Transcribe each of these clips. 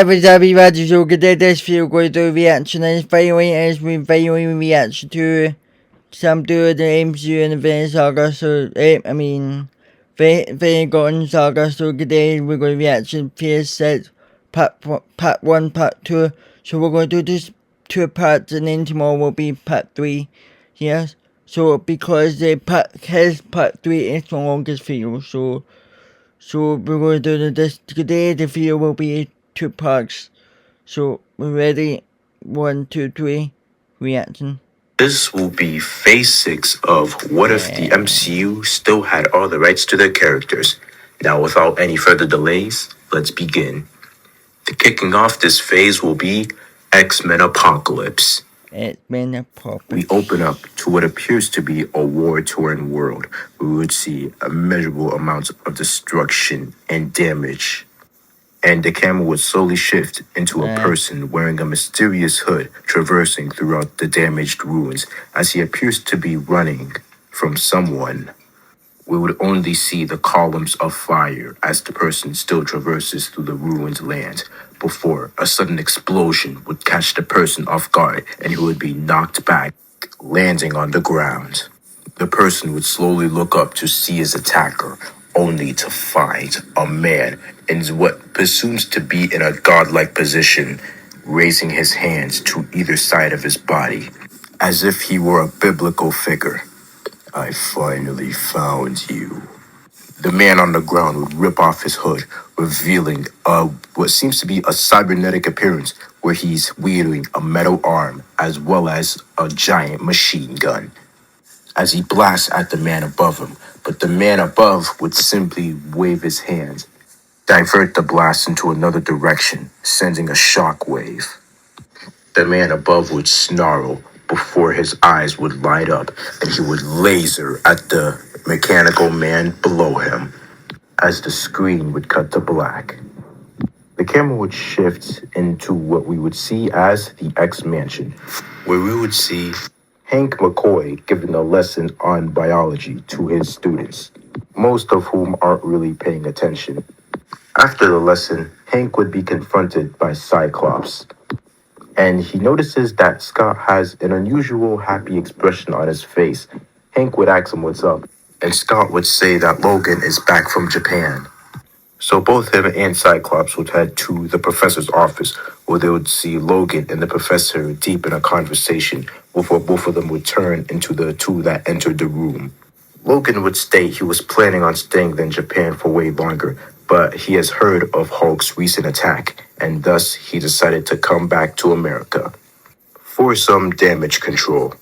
Everybody watches so good at this feel good to reaction and finally as we finally reaction to some dude the MCU and the Saga Gauntlet Saga. So today we're going to reaction PS6 part 1 part 2. So we're going to do this 2 parts and then tomorrow will be part 3. Yes. So because his part 3 is the longest video, so we're going to do this today. The video will be 2 parts. So, we're ready? 1, 2, 3, reaction. This will be phase 6 of what if the MCU still had all the rights to their characters. Now, without any further delays, let's begin. The kicking off this phase will be X-Men Apocalypse. X-Men Apocalypse. We open up to what appears to be a war-torn world, where we would see immeasurable amounts of destruction and damage. And the camera would slowly shift into a person wearing a mysterious hood traversing throughout the damaged ruins as he appears to be running from someone. We would only see the columns of fire as the person still traverses through the ruined land before a sudden explosion would catch the person off guard and he would be knocked back, landing on the ground. The person would slowly look up to see his attacker, only to find a man in what presumes to be in a godlike position, raising his hands to either side of his body, as if he were a biblical figure. I finally found you. The man on the ground would rip off his hood, revealing what seems to be a cybernetic appearance where he's wielding a metal arm as well as a giant machine gun as he blasts at the man above him, but the man above would simply wave his hands, divert the blast into another direction, sending a shockwave. The man above would snarl before his eyes would light up, and he would laser at the mechanical man below him as the screen would cut to black. The camera would shift into what we would see as the X-Mansion, where we would see Hank McCoy giving a lesson on biology to his students, most of whom aren't really paying attention. After the lesson, Hank would be confronted by Cyclops, and he notices that Scott has an unusual happy expression on his face. Hank would ask him what's up, and Scott would say that Logan is back from Japan. So both him and Cyclops would head to the professor's office, where they would see Logan and the professor deep in a conversation before both of them would turn into the two that entered the room. Logan would state he was planning on staying in Japan for way longer, but he has heard of Hulk's recent attack, and thus he decided to come back to America for some damage control.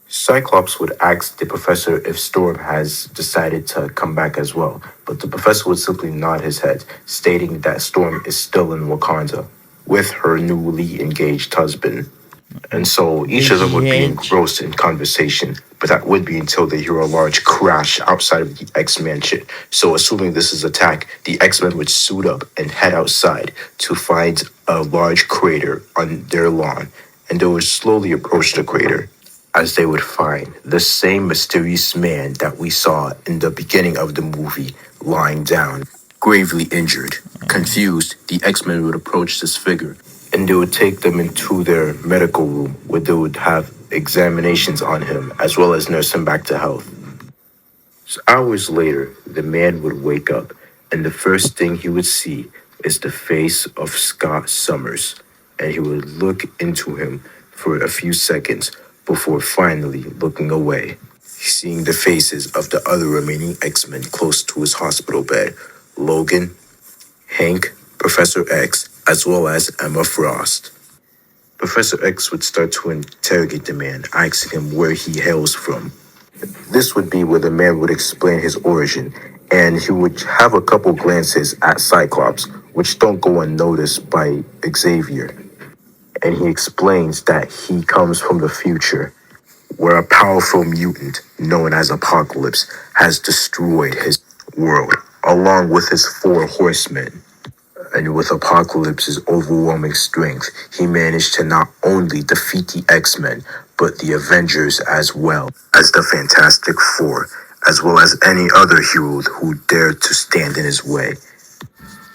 Cyclops would ask the professor if Storm has decided to come back as well, but the professor would simply nod his head, stating that Storm is still in Wakanda with her newly engaged husband. And so each of them would be engrossed in conversation, but that would be until they hear a large crash outside of the X-Mansion. So assuming this is attack, the X-Men would suit up and head outside to find a large crater on their lawn, and they would slowly approach the crater, as they would find the same mysterious man that we saw in the beginning of the movie lying down, gravely injured. Confused, the X-Men would approach this figure, and they would take them into their medical room, where they would have examinations on him, as well as nurse him back to health. So hours later, the man would wake up, and the first thing he would see is the face of Scott Summers, and he would look into him for a few seconds, before finally looking away, seeing the faces of the other remaining X-Men close to his hospital bed: Logan, Hank, Professor X, as well as Emma Frost. Professor X would start to interrogate the man, asking him where he hails from. This would be where the man would explain his origin, and he would have a couple glances at Cyclops, which don't go unnoticed by Xavier. And he explains that he comes from the future, where a powerful mutant known as Apocalypse has destroyed his world, along with his 4 horsemen. And with Apocalypse's overwhelming strength, he managed to not only defeat the X-Men, but the Avengers as well as the Fantastic Four, as well as any other hero who dared to stand in his way.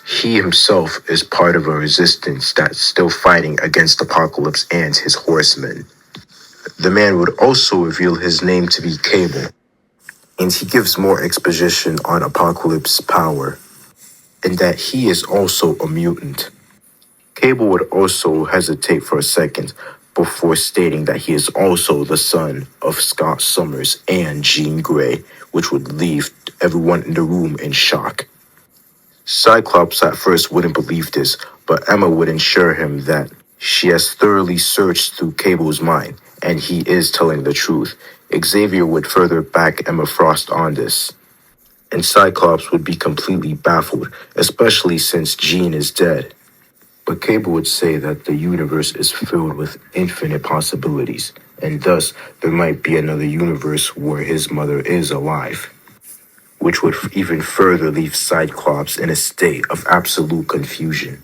He himself is part of a resistance that's still fighting against Apocalypse and his horsemen. The man would also reveal his name to be Cable, and he gives more exposition on Apocalypse's power, and that he is also a mutant. Cable would also hesitate for a second before stating that he is also the son of Scott Summers and Jean Grey, which would leave everyone in the room in shock. Cyclops at first wouldn't believe this, but Emma would assure him that she has thoroughly searched through Cable's mind, and he is telling the truth. Xavier would further back Emma Frost on this, and Cyclops would be completely baffled, especially since Jean is dead. But Cable would say that the universe is filled with infinite possibilities, and thus there might be another universe where his mother is alive, which would even further leave Cyclops in a state of absolute confusion.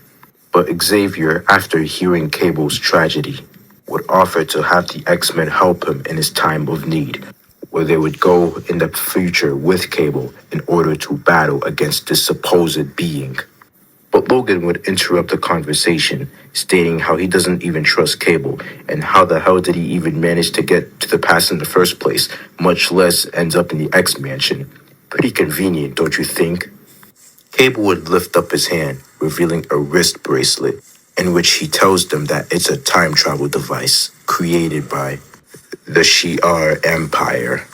But Xavier, after hearing Cable's tragedy, would offer to have the X-Men help him in his time of need, where they would go in the future with Cable in order to battle against this supposed being. But Logan would interrupt the conversation, stating how he doesn't even trust Cable, and how the hell did he even manage to get to the past in the first place, much less ends up in the X-Mansion. Pretty convenient, don't you think? Cable would lift up his hand, revealing a wrist bracelet, in which he tells them that it's a time travel device created by the Shi'ar Empire.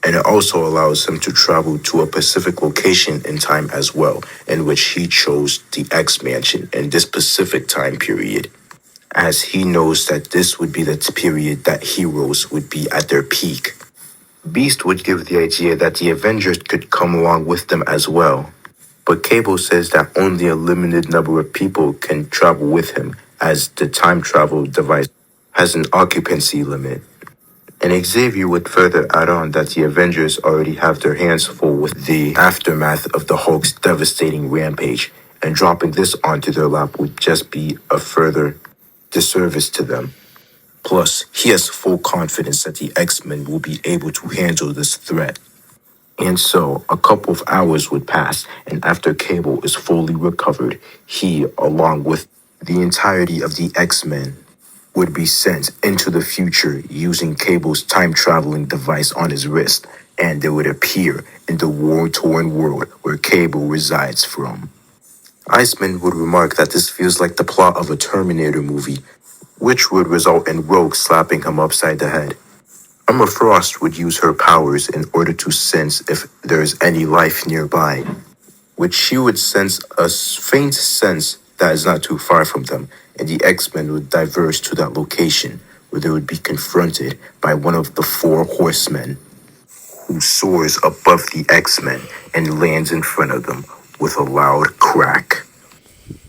And it also allows him to travel to a specific location in time as well, in which he chose the X-Mansion in this specific time period, as he knows that this would be the period that heroes would be at their peak. Beast would give the idea that the Avengers could come along with them as well, but Cable says that only a limited number of people can travel with him, as the time travel device has an occupancy limit. And Xavier would further add on that the Avengers already have their hands full with the aftermath of the Hulk's devastating rampage, and dropping this onto their lap would just be a further disservice to them. Plus, he has full confidence that the X-Men will be able to handle this threat. And so, a couple of hours would pass, and after Cable is fully recovered, he, along with the entirety of the X-Men, would be sent into the future using Cable's time-traveling device on his wrist, and they would appear in the war-torn world where Cable resides from. Iceman would remark that this feels like the plot of a Terminator movie, which would result in Rogue slapping him upside the head. Emma Frost would use her powers in order to sense if there is any life nearby, which she would sense a faint sense that is not too far from them, and the X-Men would diverge to that location, where they would be confronted by one of the four horsemen, who soars above the X-Men and lands in front of them with a loud crack.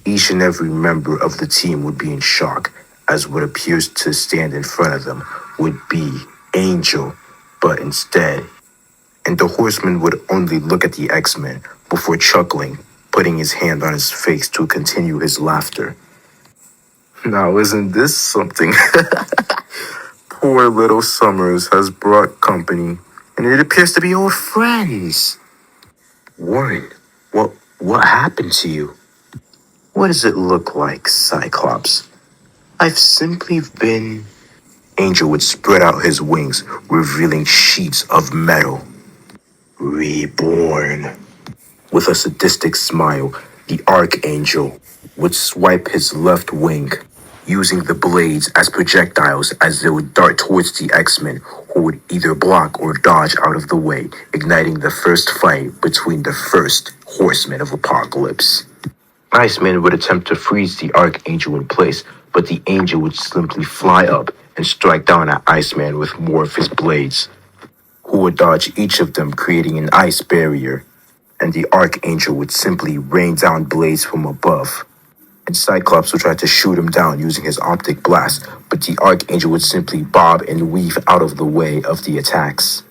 Each and every member of the team would be in shock, as what appears to stand in front of them would be Angel, but instead, and the horseman would only look at the X-Men before chuckling, putting his hand on his face to continue his laughter. Now, isn't this something? Poor little Summers has brought company, and it appears to be old friends. Warren, what happened to you? What does it look like, Cyclops? I've simply been... Angel would spread out his wings, revealing sheets of metal. Reborn. With a sadistic smile, the Archangel would swipe his left wing, using the blades as projectiles as they would dart towards the X-Men, who would either block or dodge out of the way, igniting the first fight between the first Horsemen of Apocalypse. Iceman would attempt to freeze the Archangel in place, but the Angel would simply fly up and strike down at Iceman with more of his blades, who would dodge each of them, creating an ice barrier, and the Archangel would simply rain down blades from above. And Cyclops would try to shoot him down using his optic blast, but the Archangel would simply bob and weave out of the way of the attacks.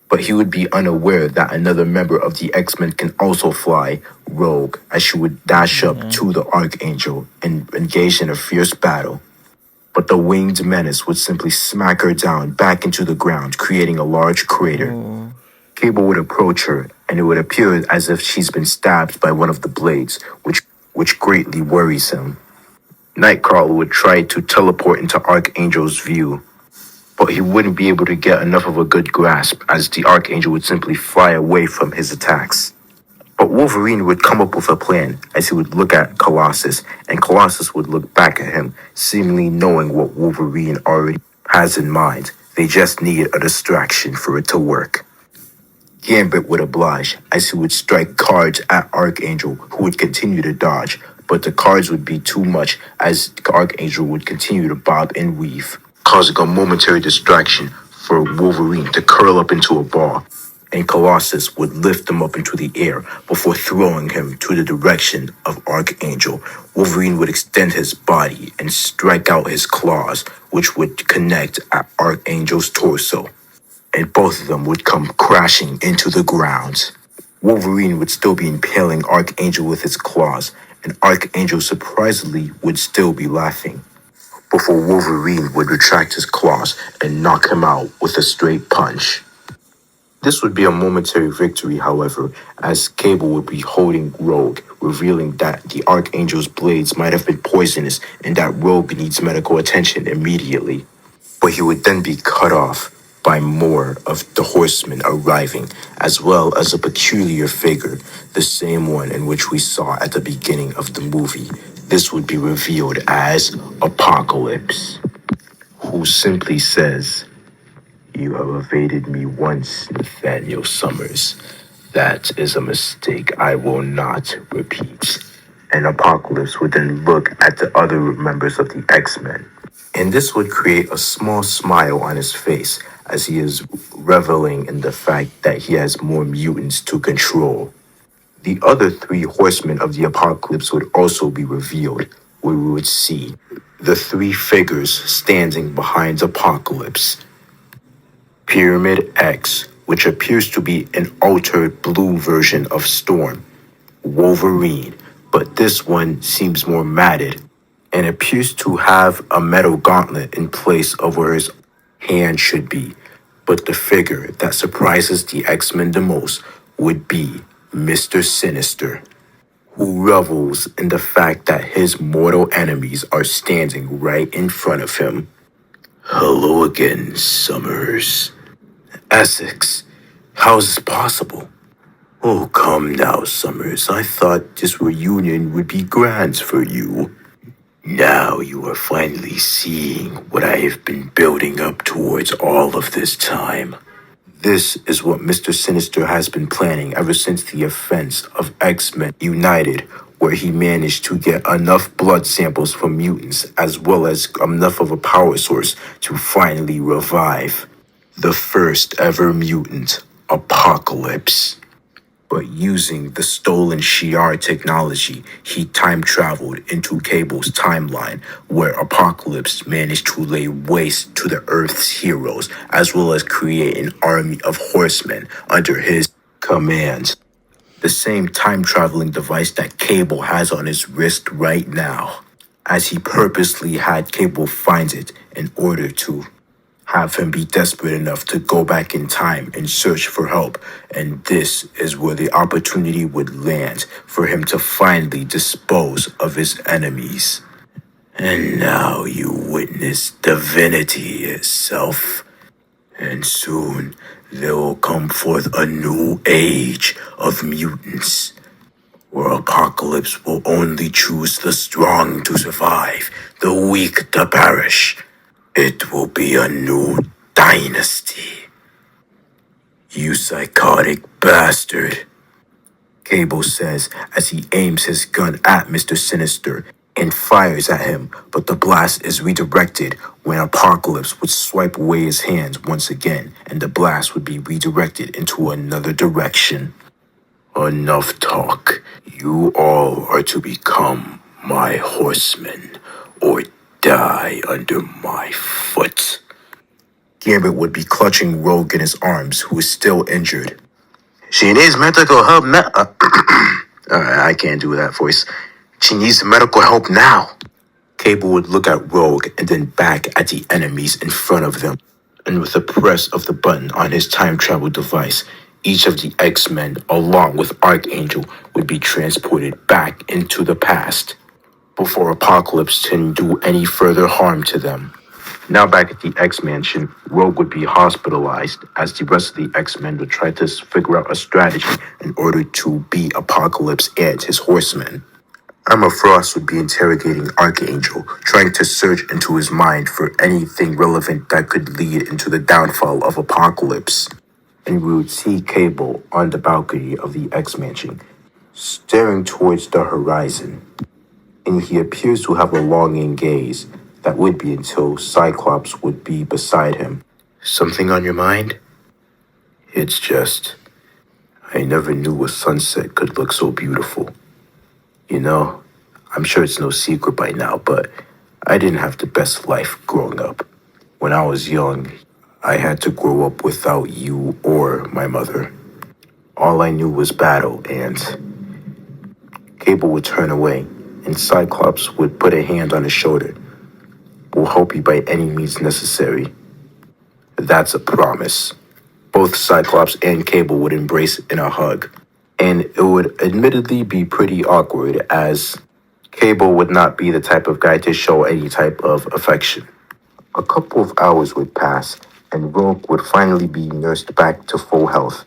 But he would be unaware that another member of the X-Men can also fly, Rogue, as she would dash up to the Archangel and engage in a fierce battle. But the winged menace would simply smack her down back into the ground, creating a large crater. Cable would approach her, and it would appear as if she's been stabbed by one of the blades, which which greatly worries him. Nightcrawler would try to teleport into Archangel's view, but he wouldn't be able to get enough of a good grasp as the Archangel would simply fly away from his attacks. But Wolverine would come up with a plan as he would look at Colossus, and Colossus would look back at him, seemingly knowing what Wolverine already has in mind. They just need a distraction for it to work. Gambit would oblige, as he would strike cards at Archangel, who would continue to dodge, but the cards would be too much as Archangel would continue to bob and weave, causing a momentary distraction for Wolverine to curl up into a ball, and Colossus would lift him up into the air before throwing him to the direction of Archangel. Wolverine would extend his body and strike out his claws, which would connect at Archangel's torso, and both of them would come crashing into the ground. Wolverine would still be impaling Archangel with his claws, and Archangel surprisingly would still be laughing, before Wolverine would retract his claws and knock him out with a straight punch. This would be a momentary victory, however, as Cable would be holding Rogue, revealing that the Archangel's blades might have been poisonous and that Rogue needs medical attention immediately. But he would then be cut off by more of the Horsemen arriving, as well as a peculiar figure, the same one in which we saw at the beginning of the movie. This would be revealed as Apocalypse, who simply says, "You have evaded me once, Nathaniel Summers. That is a mistake I will not repeat." And Apocalypse would then look at the other members of the X-Men, and this would create a small smile on his face as he is reveling in the fact that he has more mutants to control. The other three horsemen of the Apocalypse would also be revealed, where we would see the three figures standing behind Apocalypse. Pyramid X, which appears to be an altered blue version of Storm. Wolverine, but this one seems more matted and appears to have a metal gauntlet in place of where his hand should be. But the figure that surprises the X-Men the most would be Mr. Sinister, who revels in the fact that his mortal enemies are standing right in front of him. "Hello again, Summers." "Essex, how is this possible?" "Oh, come now, Summers. I thought this reunion would be grand for you. Now you are finally seeing what I have been building up towards all of this time." This is what Mr. Sinister has been planning ever since the events of X-Men United, where he managed to get enough blood samples from mutants as well as enough of a power source to finally revive the first ever mutant, Apocalypse. But using the stolen Shi'ar technology, he time traveled into Cable's timeline, where Apocalypse managed to lay waste to the Earth's heroes, as well as create an army of horsemen under his command. The same time-traveling device that Cable has on his wrist right now, as he purposely had Cable find it in order to have him be desperate enough to go back in time and search for help. And this is where the opportunity would land for him to finally dispose of his enemies. And now you witness divinity itself. And soon there will come forth a new age of mutants, where Apocalypse will only choose the strong to survive, the weak to perish. It will be a new dynasty. "You psychotic bastard," Cable says as he aims his gun at Mr. Sinister and fires at him, but the blast is redirected when Apocalypse would swipe away his hands once again, and the blast would be redirected into another direction. "Enough talk. You all are to become my horsemen, or die under my foot." Gambit would be clutching Rogue in his arms, who is still injured. "She needs medical help now." I can't do that voice. "She needs medical help now." Cable would look at Rogue and then back at the enemies in front of them, and with a press of the button on his time travel device, each of the X-Men, along with Archangel, would be transported back into the past before Apocalypse can do any further harm to them. Now back at the X-Mansion, Rogue would be hospitalized as the rest of the X-Men would try to figure out a strategy in order to beat Apocalypse and his horsemen. Emma Frost would be interrogating Archangel, trying to search into his mind for anything relevant that could lead into the downfall of Apocalypse. And we would see Cable on the balcony of the X-Mansion, staring towards the horizon. And he appears to have a longing gaze that would be until Cyclops would be beside him. Something on your mind? It's just, I never knew a sunset could look so beautiful. You know, I'm sure it's no secret by now, but I didn't have the best life growing up. When I was young, I had to grow up without you or my mother. All I knew was battle, and Cable would turn away, and Cyclops would put a hand on his shoulder. We'll help you by any means necessary. That's a promise. Both Cyclops and Cable would embrace in a hug, and it would admittedly be pretty awkward as Cable would not be the type of guy to show any type of affection. A couple of hours would pass, and Rogue would finally be nursed back to full health,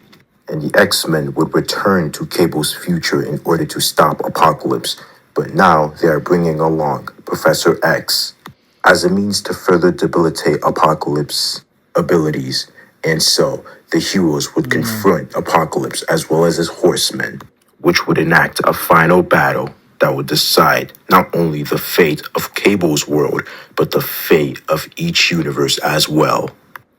and the X-Men would return to Cable's future in order to stop Apocalypse, but now they are bringing along Professor X as a means to further debilitate Apocalypse's abilities, and so the heroes would confront Apocalypse as well as his horsemen, which would enact a final battle that would decide not only the fate of Cable's world, but the fate of each universe as well.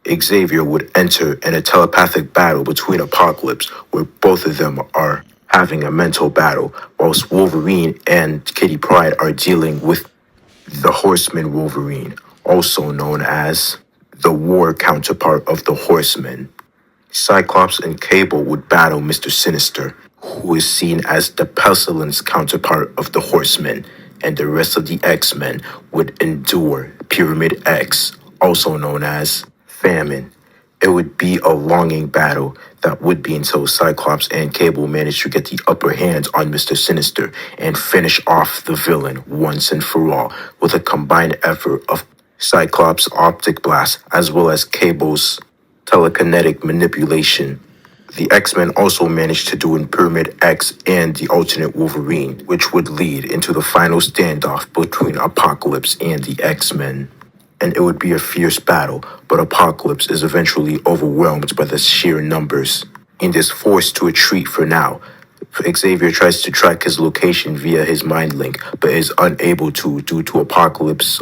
Xavier would enter in a telepathic battle between Apocalypse, where both of them are having a mental battle, whilst Wolverine and Kitty Pryde are dealing with the Horseman Wolverine, also known as the war counterpart of the Horsemen. Cyclops and Cable would battle Mr. Sinister, who is seen as the pestilence counterpart of the Horsemen, and the rest of the X-Men would endure Pyramid X, also known as Famine. It would be a longing battle that would be until Cyclops and Cable managed to get the upper hand on Mr. Sinister and finish off the villain once and for all with a combined effort of Cyclops' optic blast as well as Cable's telekinetic manipulation. The X-Men also managed to do in Pyramid X and the alternate Wolverine, which would lead into the final standoff between Apocalypse and the X-Men. And it would be a fierce battle, but Apocalypse is eventually overwhelmed by the sheer numbers and is forced to retreat for now. Xavier tries to track his location via his mind link, but is unable to due to Apocalypse's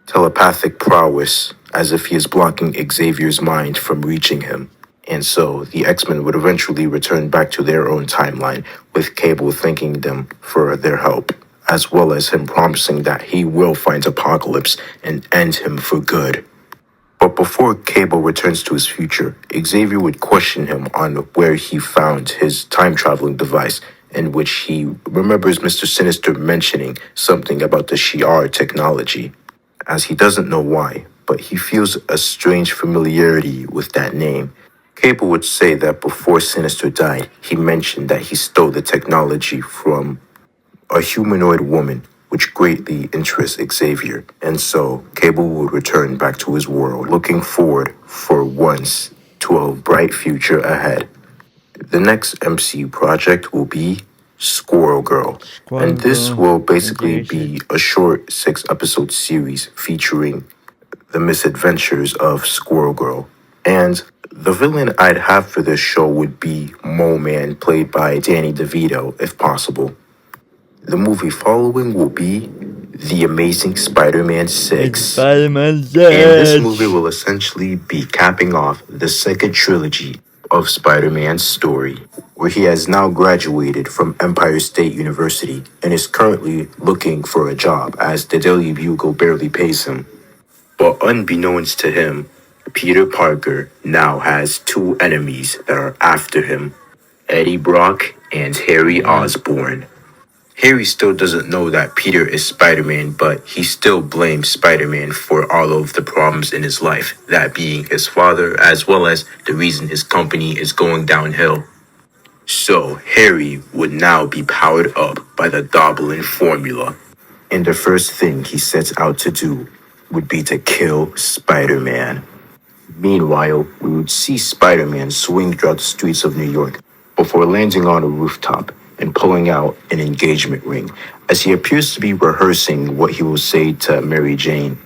telepathic prowess, as if he is blocking Xavier's mind from reaching him. And so, the X-Men would eventually return back to their own timeline, with Cable thanking them for their help, as well as him promising that he will find Apocalypse and end him for good. But before Cable returns to his future, Xavier would question him on where he found his time-traveling device, in which he remembers Mr. Sinister mentioning something about the Shi'ar technology, as he doesn't know why, but he feels a strange familiarity with that name. Cable would say that before Sinister died, he mentioned that he stole the technology from a humanoid woman, which greatly interests Xavier, and so Cable would return back to his world, looking forward for once to a bright future ahead. The next MCU project will be Squirrel Girl, and this will basically be a short 6-episode series featuring the misadventures of Squirrel Girl. And the villain I'd have for this show would be Mole Man, played by Danny DeVito, if possible. The movie following will be The Amazing Spider-Man 6. Spider-Man 6. And this movie will essentially be capping off the second trilogy of Spider-Man's story, where he has now graduated from Empire State University and is currently looking for a job as the Daily Bugle barely pays him. But unbeknownst to him, Peter Parker now has two enemies that are after him, Eddie Brock and Harry Osborn. Harry still doesn't know that Peter is Spider-Man, but he still blames Spider-Man for all of the problems in his life, that being his father, as well as the reason his company is going downhill. So Harry would now be powered up by the Goblin formula. And the first thing he sets out to do would be to kill Spider-Man. Meanwhile, we would see Spider-Man swing throughout the streets of New York before landing on a rooftop and pulling out an engagement ring as he appears to be rehearsing what he will say to Mary Jane,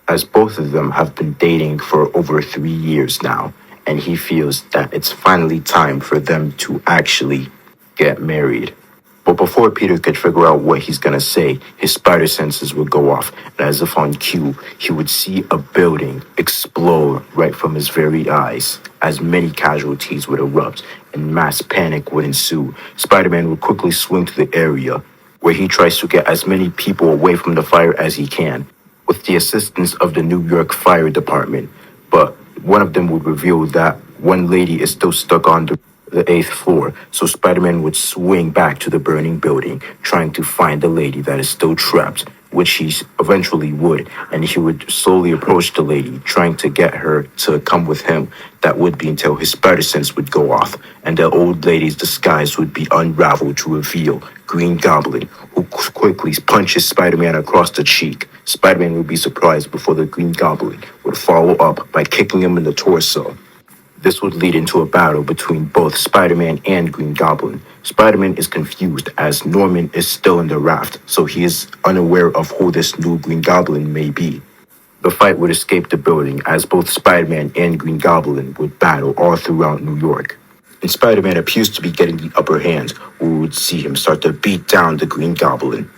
as both of them have been dating for over 3 years now, and he feels that it's finally time for them to actually get married. But before Peter could figure out what he's gonna say, his spider senses would go off, and as if on cue, he would see a building explode right from his very eyes, as many casualties would erupt and mass panic would ensue. Spider-Man would quickly swing to the area, where he tries to get as many people away from the fire as he can, with the assistance of the New York Fire Department. But one of them would reveal that one lady is still stuck on the 8th floor, so Spider-Man would swing back to the burning building, trying to find the lady that is still trapped, which he eventually would, and he would slowly approach the lady, trying to get her to come with him. That would be until his spider sense would go off, and the old lady's disguise would be unraveled to reveal Green Goblin, who quickly punches Spider-Man across the cheek. Spider-Man would be surprised before the Green Goblin would follow up by kicking him in the torso. This would lead into a battle between both Spider-Man and Green Goblin. Spider-Man is confused as Norman is still in the raft, so he is unaware of who this new Green Goblin may be. The fight would escape the building as both Spider-Man and Green Goblin would battle all throughout New York. And Spider-Man appears to be getting the upper hand. We would see him start to beat down the Green Goblin.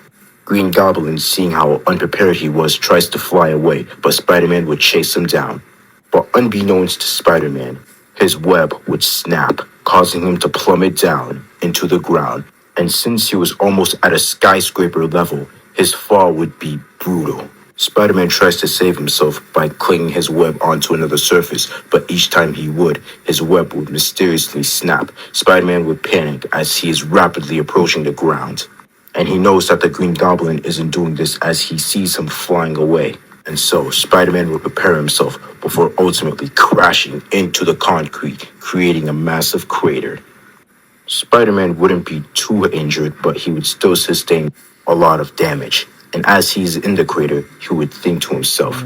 Green Goblin, seeing how unprepared he was, tries to fly away, but Spider-Man would chase him down. But unbeknownst to Spider-Man, his web would snap, causing him to plummet down into the ground. And since he was almost at a skyscraper level, his fall would be brutal. Spider-Man tries to save himself by clinging his web onto another surface, but each time he would, his web would mysteriously snap. Spider-Man would panic as he is rapidly approaching the ground. And he knows that the Green Goblin isn't doing this as he sees him flying away. And so Spider-Man would prepare himself before ultimately crashing into the concrete, creating a massive crater. Spider-Man wouldn't be too injured, but he would still sustain a lot of damage. And as he's in the crater, he would think to himself,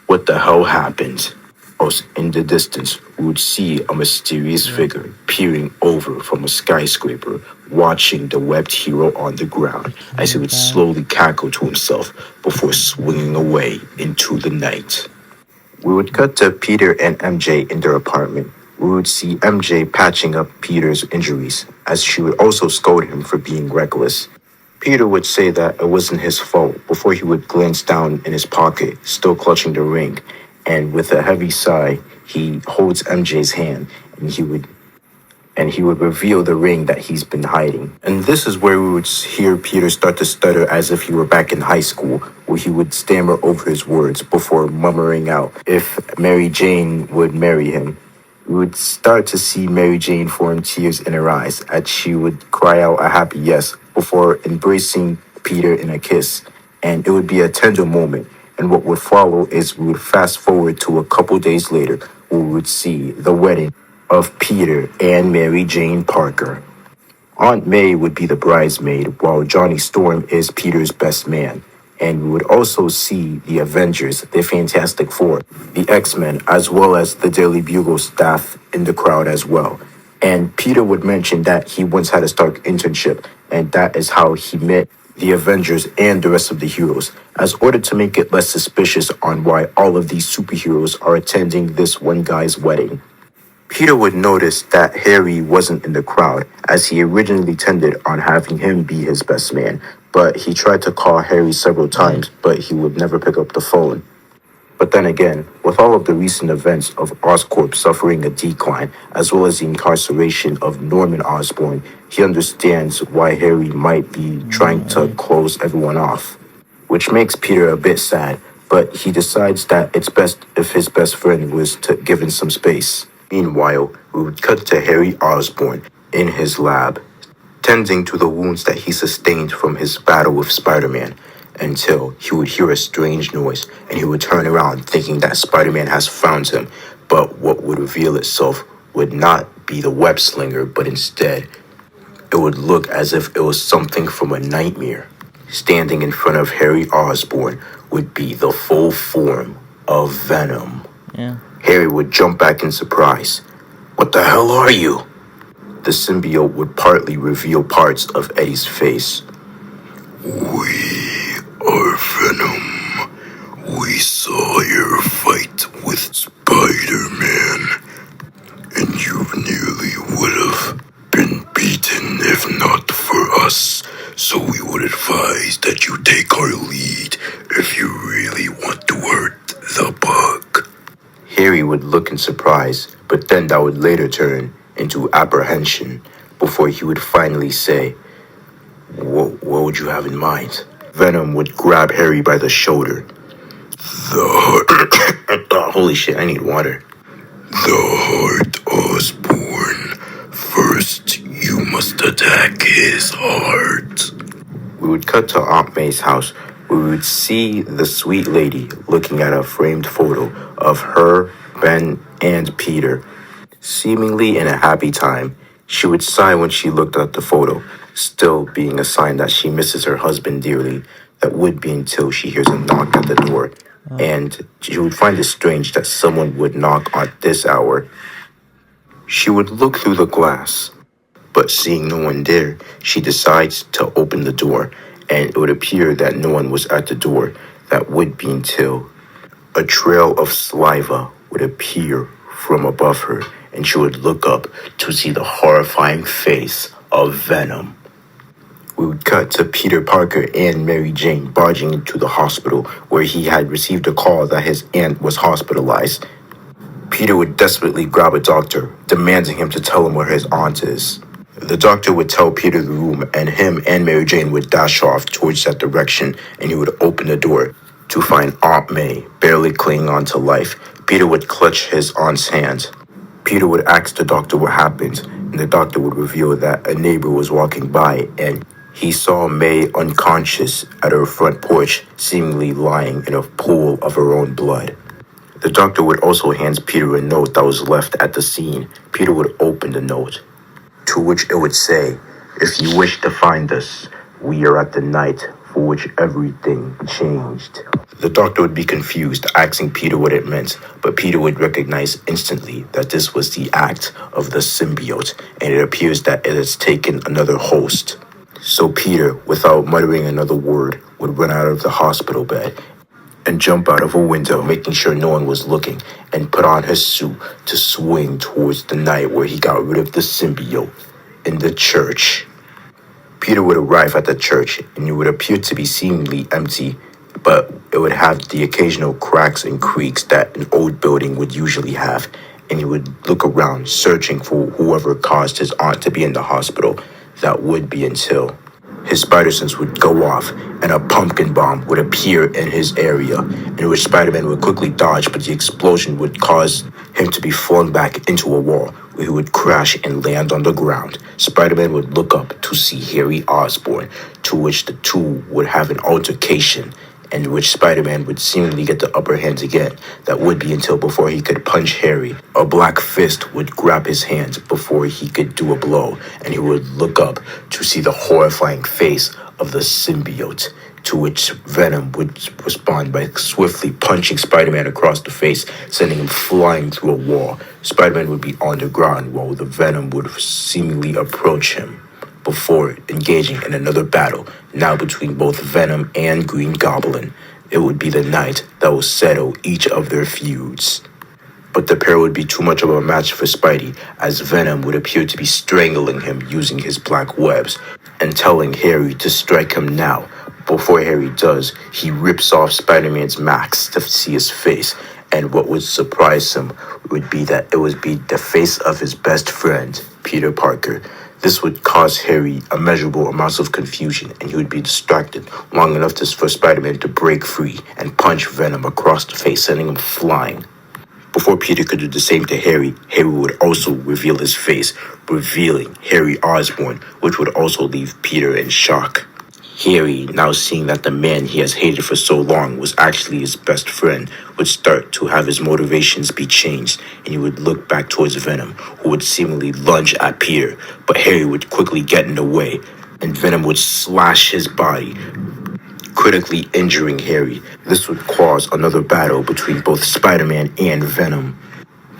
what the hell happened? Also, in the distance, we would see a mysterious figure peering over from a skyscraper, watching the webbed hero on the ground as he would slowly cackle to himself before swinging away into the night. We would cut to Peter and MJ in their apartment. We would see MJ patching up Peter's injuries, as she would also scold him for being reckless. Peter would say that it wasn't his fault before he would glance down in his pocket, still clutching the ring, and with a heavy sigh, he holds MJ's hand and he would reveal the ring that he's been hiding. And this is where we would hear Peter start to stutter as if he were back in high school, where he would stammer over his words before murmuring out if Mary Jane would marry him. We would start to see Mary Jane form tears in her eyes as she would cry out a happy yes before embracing Peter in a kiss. And it would be a tender moment. And what would follow is we would fast forward to a couple days later, where we would see the wedding of Peter and Mary Jane Parker. Aunt May would be the bridesmaid, while Johnny Storm is Peter's best man. And we would also see the Avengers, the Fantastic Four, the X-Men, as well as the Daily Bugle staff in the crowd as well. And Peter would mention that he once had a Stark internship, and that is how he met the Avengers and the rest of the heroes, as ordered to make it less suspicious on why all of these superheroes are attending this one guy's wedding. Peter would notice that Harry wasn't in the crowd, as he originally intended on having him be his best man, but he tried to call Harry several times, but he would never pick up the phone. But then again, with all of the recent events of Oscorp suffering a decline, as well as the incarceration of Norman Osborn, he understands why Harry might be trying to close everyone off, which makes Peter a bit sad, but he decides that it's best if his best friend was to give him some space. Meanwhile, we would cut to Harry Osborn in his lab, tending to the wounds that he sustained from his battle with Spider-Man, until he would hear a strange noise and he would turn around thinking that Spider-Man has found him, but what would reveal itself would not be the web slinger, but instead it would look as if it was something from a nightmare. Standing in front of Harry Osborn would be the full form of Venom. Yeah. Harry would jump back in surprise. "What the hell are you?" The symbiote would partly reveal parts of Eddie's face. "We are Venom. We saw your fight with Spider-Man, and you nearly would have been beaten if not for us. So we would advise that you take our lead if you really want to hurt the bug." Harry would look in surprise, but then that would later turn into apprehension before he would finally say, What would you have in mind?" Venom would grab Harry by the shoulder. Holy shit, I need water. "The heart Osborn. First, you must attack his heart." We would cut to Aunt May's house. We would see the sweet lady looking at a framed photo of her, Ben, and Peter, seemingly in a happy time. She would sigh when she looked at the photo, still being a sign that she misses her husband dearly. That would be until she hears a knock at the door, and she would find it strange that someone would knock at this hour. She would look through the glass, but seeing no one there, she decides to open the door, and it would appear that no one was at the door. That would be until a trail of saliva would appear from above her, and she would look up to see the horrifying face of Venom. We would cut to Peter Parker and Mary Jane barging into the hospital, where he had received a call that his aunt was hospitalized. Peter would desperately grab a doctor, demanding him to tell him where his aunt is. The doctor would tell Peter the room, and him and Mary Jane would dash off towards that direction, and he would open the door to find Aunt May barely clinging on to life. Peter would clutch his aunt's hand. Peter would ask the doctor what happened, and the doctor would reveal that a neighbor was walking by, and he saw May unconscious at her front porch, seemingly lying in a pool of her own blood. The doctor would also hand Peter a note that was left at the scene. Peter would open the note, to which it would say, "If you wish to find us, we are at the night for which everything changed." The doctor would be confused, asking Peter what it meant, but Peter would recognize instantly that this was the act of the symbiote, and it appears that it has taken another host. So Peter, without muttering another word, would run out of the hospital bed and jump out of a window, making sure no one was looking, and put on his suit to swing towards the night where he got rid of the symbiote in the church. Peter would arrive at the church, and it would appear to be seemingly empty, but it would have the occasional cracks and creaks that an old building would usually have, and he would look around, searching for whoever caused his aunt to be in the hospital. That would be until his spider sense would go off, and a pumpkin bomb would appear in his area, in which Spider-Man would quickly dodge, but the explosion would cause him to be flung back into a wall, where he would crash and land on the ground. Spider-Man would look up to see Harry Osborn, to which the two would have an altercation, in which Spider-Man would seemingly get the upper hand again. That would be until before he could punch Harry, a black fist would grab his hand before he could do a blow, and he would look up to see the horrifying face of the symbiote, to which Venom would respond by swiftly punching Spider-Man across the face, sending him flying through a wall. Spider-Man would be on the ground while the Venom would seemingly approach him, before engaging in another battle, now between both Venom and Green Goblin. It would be the night that will settle each of their feuds. But the pair would be too much of a match for Spidey, as Venom would appear to be strangling him using his black webs, and telling Harry to strike him now. Before Harry does, he rips off Spider-Man's mask to see his face, and what would surprise him would be that it would be the face of his best friend, Peter Parker. This would cause Harry immeasurable amounts of confusion, and he would be distracted long enough for Spider-Man to break free and punch Venom across the face, sending him flying. Before Peter could do the same to Harry, Harry would also reveal his face, revealing Harry Osborn, which would also leave Peter in shock. Harry, now seeing that the man he has hated for so long was actually his best friend, would start to have his motivations be changed, and he would look back towards Venom, who would seemingly lunge at Peter, but Harry would quickly get in the way, and Venom would slash his body, critically injuring Harry. This would cause another battle between both Spider-Man and Venom.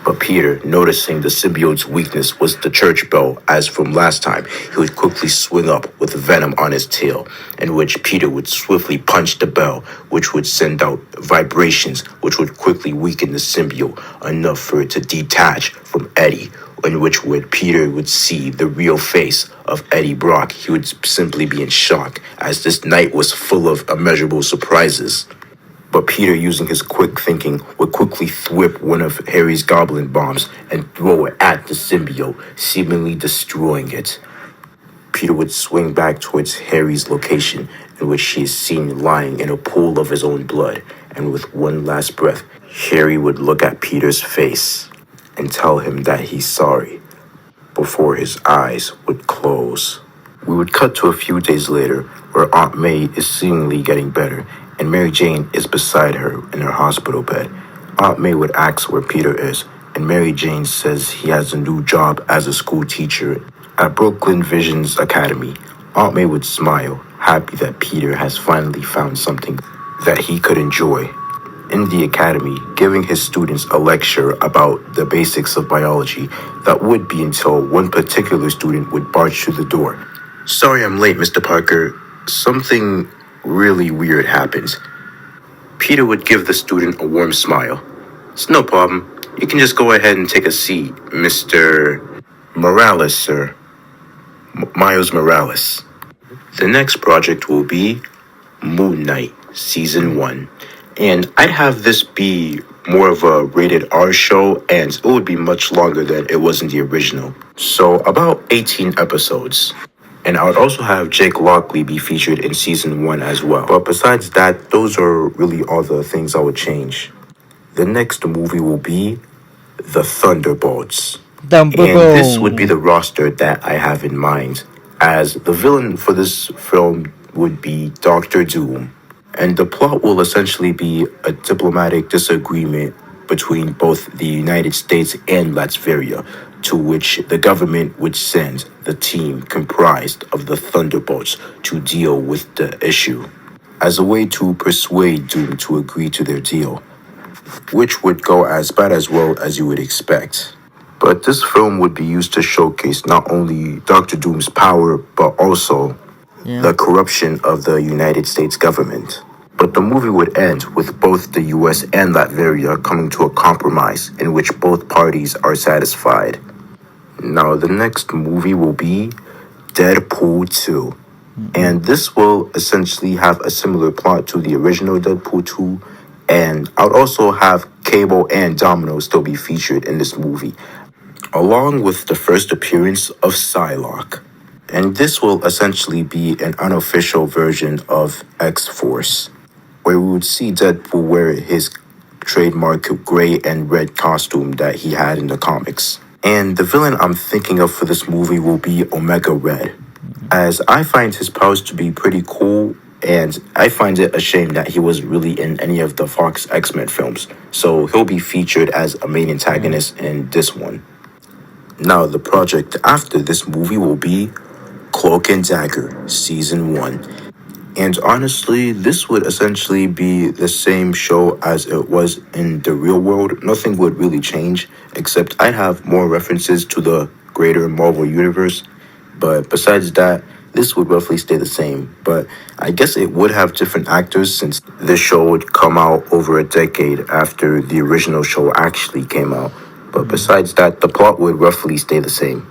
But Peter, noticing the symbiote's weakness was the church bell, as from last time, he would quickly swing up with Venom on his tail, in which Peter would swiftly punch the bell, which would send out vibrations, which would quickly weaken the symbiote enough for it to detach from Eddie, in which Peter would see the real face of Eddie Brock. He would simply be in shock, as this night was full of immeasurable surprises. But Peter, using his quick thinking, would quickly whip one of Harry's goblin bombs and throw it at the symbiote, seemingly destroying it. Peter would swing back towards Harry's location, in which he is seen lying in a pool of his own blood, and with one last breath, Harry would look at Peter's face and tell him that he's sorry, before his eyes would close. We would cut to a few days later, where Aunt May is seemingly getting better, and Mary Jane is beside her in her hospital bed. Aunt May would ask where Peter is, and Mary Jane says he has a new job as a school teacher at Brooklyn Visions Academy. Aunt May would smile, happy that Peter has finally found something that he could enjoy. In the academy, giving his students a lecture about the basics of biology that would be until one particular student would barge through the door. "Sorry I'm late, Mr. Parker. Something really weird happens." Peter would give the student a warm smile. "It's no problem. You can just go ahead and take a seat, Mr. Morales, sir. Miles Morales." The next project will be Moon Knight, Season 1. And I'd have this be more of a rated R show, and it would be much longer than it was in the original. So about 18 episodes. And I would also have Jake Lockley be featured in Season 1 as well. But besides that, those are really all the things I would change. The next movie will be The Thunderbolts. And this would be the roster that I have in mind, as the villain for this film would be Doctor Doom. And the plot will essentially be a diplomatic disagreement between both the United States and Latveria, to which the government would send the team comprised of the Thunderbolts to deal with the issue, as a way to persuade Doom to agree to their deal, which would go as bad as well as you would expect. But this film would be used to showcase not only Doctor Doom's power, but also the corruption of the United States government. But the movie would end with both the US and Latveria coming to a compromise in which both parties are satisfied. Now, the next movie will be Deadpool 2. And this will essentially have a similar plot to the original Deadpool 2. And I would also have Cable and Domino still be featured in this movie, along with the first appearance of Psylocke. And this will essentially be an unofficial version of X-Force, where we would see Deadpool wear his trademark gray and red costume that he had in the comics. And the villain I'm thinking of for this movie will be Omega Red, as I find his powers to be pretty cool, and I find it a shame that he wasn't really in any of the Fox X-Men films, so he'll be featured as a main antagonist in this one. Now, the project after this movie will be Cloak and Dagger, Season 1. And honestly, this would essentially be the same show as it was in the real world. Nothing would really change, except I'd have more references to the greater Marvel universe. But besides that, this would roughly stay the same. But I guess it would have different actors, since this show would come out over a decade after the original show actually came out. But besides that, the plot would roughly stay the same.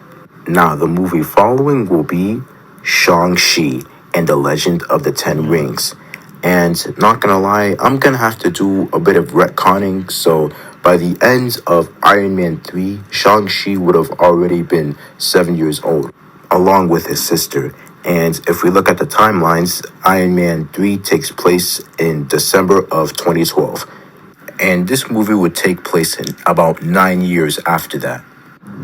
Now, the movie following will be Shang-Chi and the Legend of the Ten Rings. And not gonna lie, I'm gonna have to do a bit of retconning. So by the end of Iron Man 3, Shang-Chi would have already been 7 years old, along with his sister. And if we look at the timelines, Iron Man 3 takes place in December of 2012. And this movie would take place in about 9 years after that.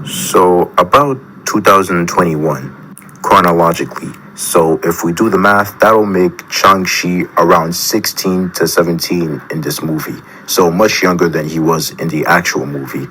So, about 2021, chronologically. So, if we do the math, that'll make Shang-Chi around 16 to 17 in this movie. So, much younger than he was in the actual movie.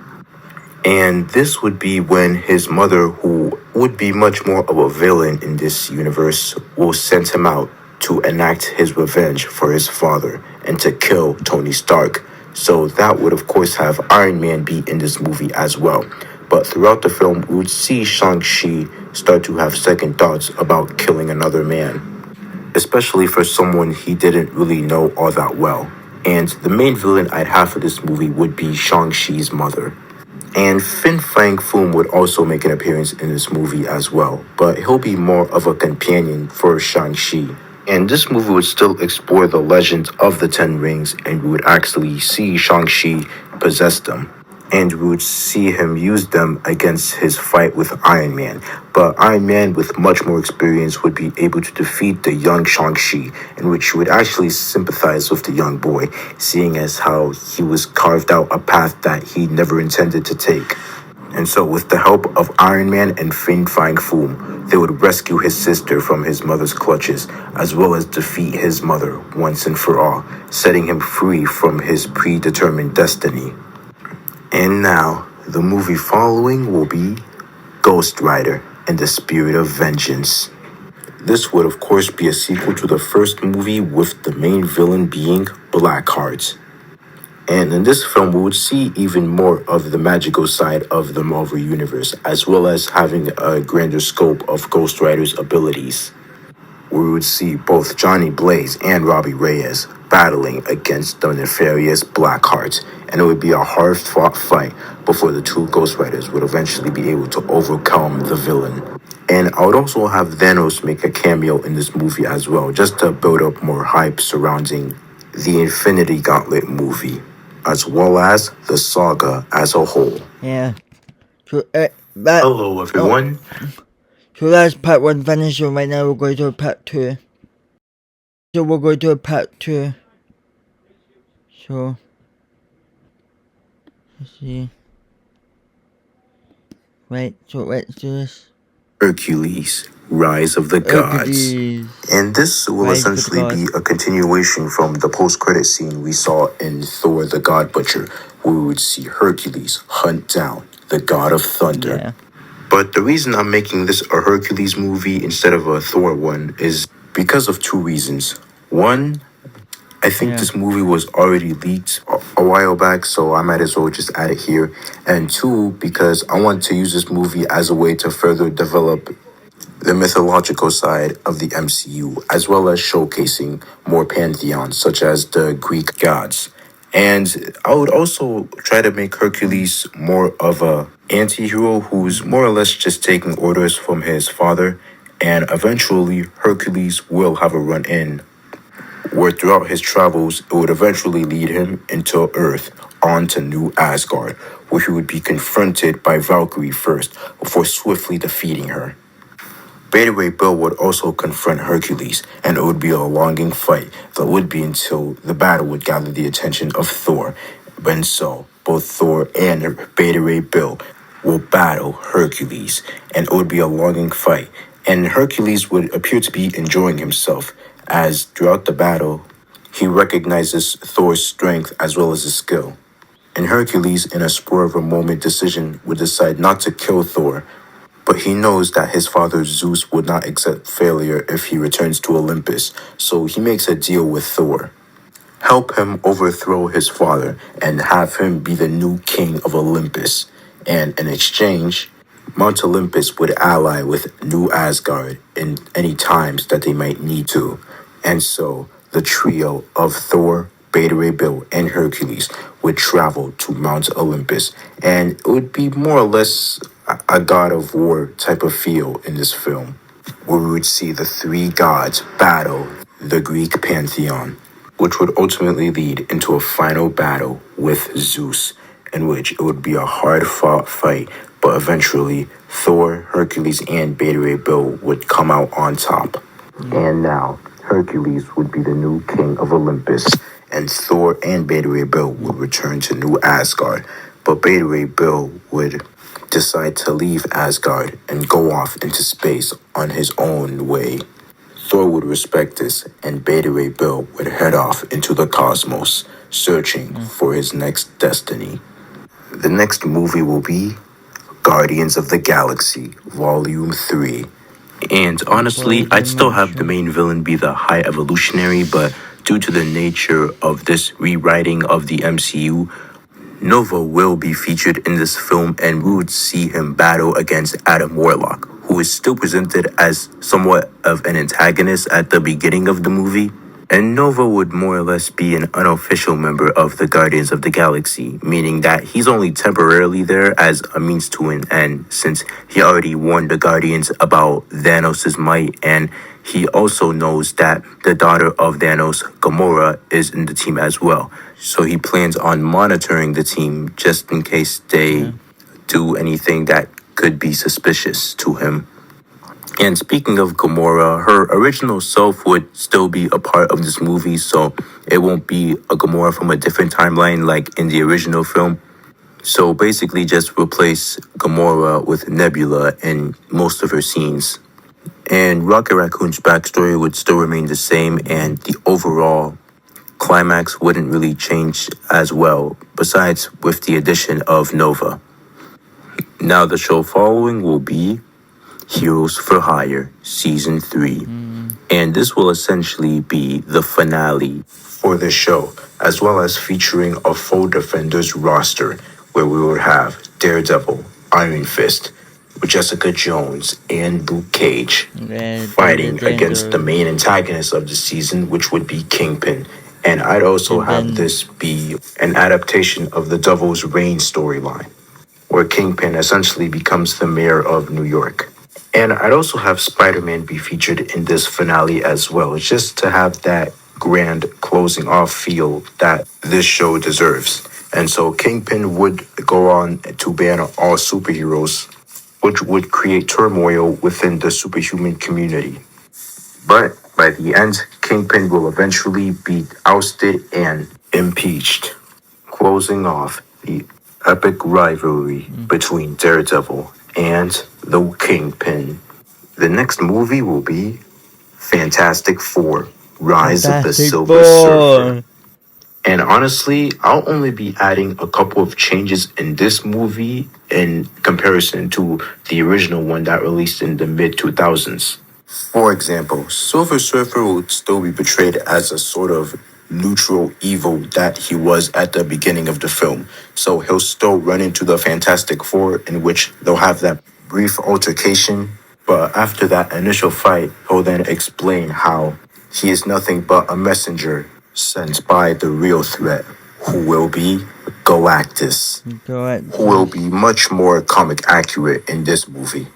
And this would be when his mother, who would be much more of a villain in this universe, will send him out to enact his revenge for his father and to kill Tony Stark. So that would, of course, have Iron Man be in this movie as well. But throughout the film, we would see Shang-Chi start to have second thoughts about killing another man, especially for someone he didn't really know all that well. And the main villain I'd have for this movie would be Shang-Chi's mother. And Fin Fang Foom would also make an appearance in this movie as well, but he'll be more of a companion for Shang-Chi. And this movie would still explore the legend of the Ten Rings, and we would actually see Shang-Chi possess them. And we would see him use them against his fight with Iron Man. But Iron Man, with much more experience, would be able to defeat the young Shang-Chi, in which you would actually sympathize with the young boy, seeing as how he was carved out a path that he never intended to take. And so, with the help of Iron Man and Fin Fang Foom, they would rescue his sister from his mother's clutches, as well as defeat his mother once and for all, setting him free from his predetermined destiny. And now, the movie following will be Ghost Rider and the Spirit of Vengeance. This would, of course, be a sequel to the first movie, with the main villain being Blackheart. And in this film, we would see even more of the magical side of the Marvel Universe, as well as having a grander scope of Ghost Rider's abilities. We would see both Johnny Blaze and Robbie Reyes battling against the nefarious Blackheart, and it would be a hard-fought fight before the two Ghost Riders would eventually be able to overcome the villain. And I would also have Thanos make a cameo in this movie as well, just to build up more hype surrounding the Infinity Gauntlet movie, as well as the saga as a whole. Yeah. So, Hello, everyone. So that's part 1 finished, so right now we're going to part 2. So we're going to part 2. So, let's see. Right, so let's do this. Hercules, Rise of the Gods. And this will Rise of the essentially be a continuation from the post-credit scene we saw in Thor the God Butcher, where we would see Hercules hunt down the god of thunder. Yeah. But the reason I'm making this a Hercules movie instead of a Thor one is because of two reasons. One, I think this movie was already leaked a while back, so I might as well just add it here. And two, because I want to use this movie as a way to further develop the mythological side of the MCU, as well as showcasing more pantheons, such as the Greek gods. And I would also try to make Hercules more of a anti-hero who's more or less just taking orders from his father, and eventually Hercules will have a run-in where throughout his travels it would eventually lead him into Earth onto New Asgard, where he would be confronted by Valkyrie first before swiftly defeating her. Beta Ray Bill would also confront Hercules, and it would be a longing fight that would be until the battle would gather the attention of Thor. And so, both Thor and Beta Ray Bill will battle Hercules, and it would be a longing fight. And Hercules would appear to be enjoying himself, as throughout the battle, he recognizes Thor's strength as well as his skill. And Hercules, in a spur of a moment decision, would decide not to kill Thor, but he knows that his father Zeus would not accept failure if he returns to Olympus, so he makes a deal with Thor. Help him overthrow his father and have him be the new king of Olympus. And in exchange, Mount Olympus would ally with New Asgard in any times that they might need to. And so the trio of Thor, Beta Ray Bill, and Hercules would travel to Mount Olympus, and it would be more or less a God of War type of feel in this film, where we would see the three gods battle the Greek pantheon, which would ultimately lead into a final battle with Zeus, in which it would be a hard-fought fight, but eventually Thor, Hercules, and Beta Ray Bill would come out on top. And now Hercules would be the new king of Olympus, and Thor and Beta Ray Bill would return to New Asgard, but Beta Ray Bill would decide to leave Asgard and go off into space on his own way. Thor would respect this, and Beta Ray Bill would head off into the cosmos, searching for his next destiny. The next movie will be Guardians of the Galaxy, Volume 3. And honestly, I'd still have the main villain be the High Evolutionary, but due to the nature of this rewriting of the MCU, Nova will be featured in this film, and we would see him battle against Adam Warlock, who is still presented as somewhat of an antagonist at the beginning of the movie. And Nova would more or less be an unofficial member of the Guardians of the Galaxy, meaning that he's only temporarily there as a means to an end, since he already warned the Guardians about Thanos' might, and he also knows that the daughter of Thanos, Gamora, is in the team as well. So he plans on monitoring the team just in case they do anything that could be suspicious to him. And speaking of Gamora, her original self would still be a part of this movie, so it won't be a Gamora from a different timeline like in the original film. So basically just replace Gamora with Nebula in most of her scenes. And Rocket Raccoon's backstory would still remain the same, and the overall climax wouldn't really change as well, besides with the addition of Nova. Now the show following will be Heroes for Hire Season 3. And this will essentially be the finale for the show, as well as featuring a full Defenders roster, where we would have Daredevil, Iron Fist, Jessica Jones, and Luke Cage fighting against the main antagonist of the season, which would be Kingpin. And I'd also have this be an adaptation of the Devil's Reign storyline, where Kingpin essentially becomes the mayor of New York. And I'd also have Spider-Man be featured in this finale as well, just to have that grand closing off feel that this show deserves. And so Kingpin would go on to ban all superheroes, which would create turmoil within the superhuman community. But by the end, Kingpin will eventually be ousted and impeached, closing off the epic rivalry between Daredevil and the Kingpin. The next movie will be Fantastic Four, Rise of the Silver Surfer. And honestly, I'll only be adding a couple of changes in this movie in comparison to the original one that released in the mid-2000s. For example, Silver Surfer will still be portrayed as a sort of neutral evil that he was at the beginning of the film. So he'll still run into the Fantastic Four, in which they'll have that brief altercation. But after that initial fight, he'll then explain how he is nothing but a messenger sent by the real threat, who will be Galactus, who will be much more comic accurate in this movie.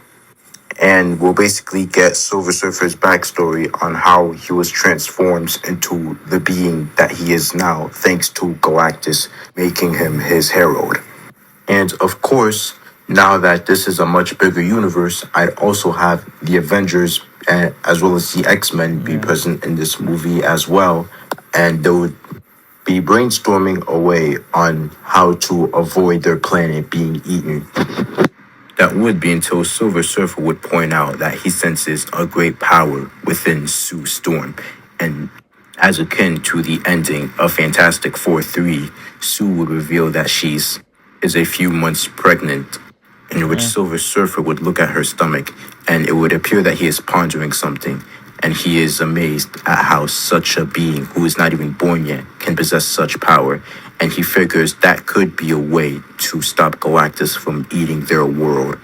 And we'll basically get Silver Surfer's backstory on how he was transformed into the being that he is now, thanks to Galactus making him his herald. And of course, now that this is a much bigger universe, I'd also have the Avengers as well as the X-Men be present in this movie as well. And they would be brainstorming a way on how to avoid their planet being eaten. That would be until Silver Surfer would point out that he senses a great power within Sue Storm. And as akin to the ending of Fantastic Four 3, Sue would reveal that she's a few months pregnant, in which Silver Surfer would look at her stomach, and it would appear that he is pondering something, and he is amazed at how such a being who is not even born yet can possess such power, and he figures that could be a way to stop Galactus from eating their world.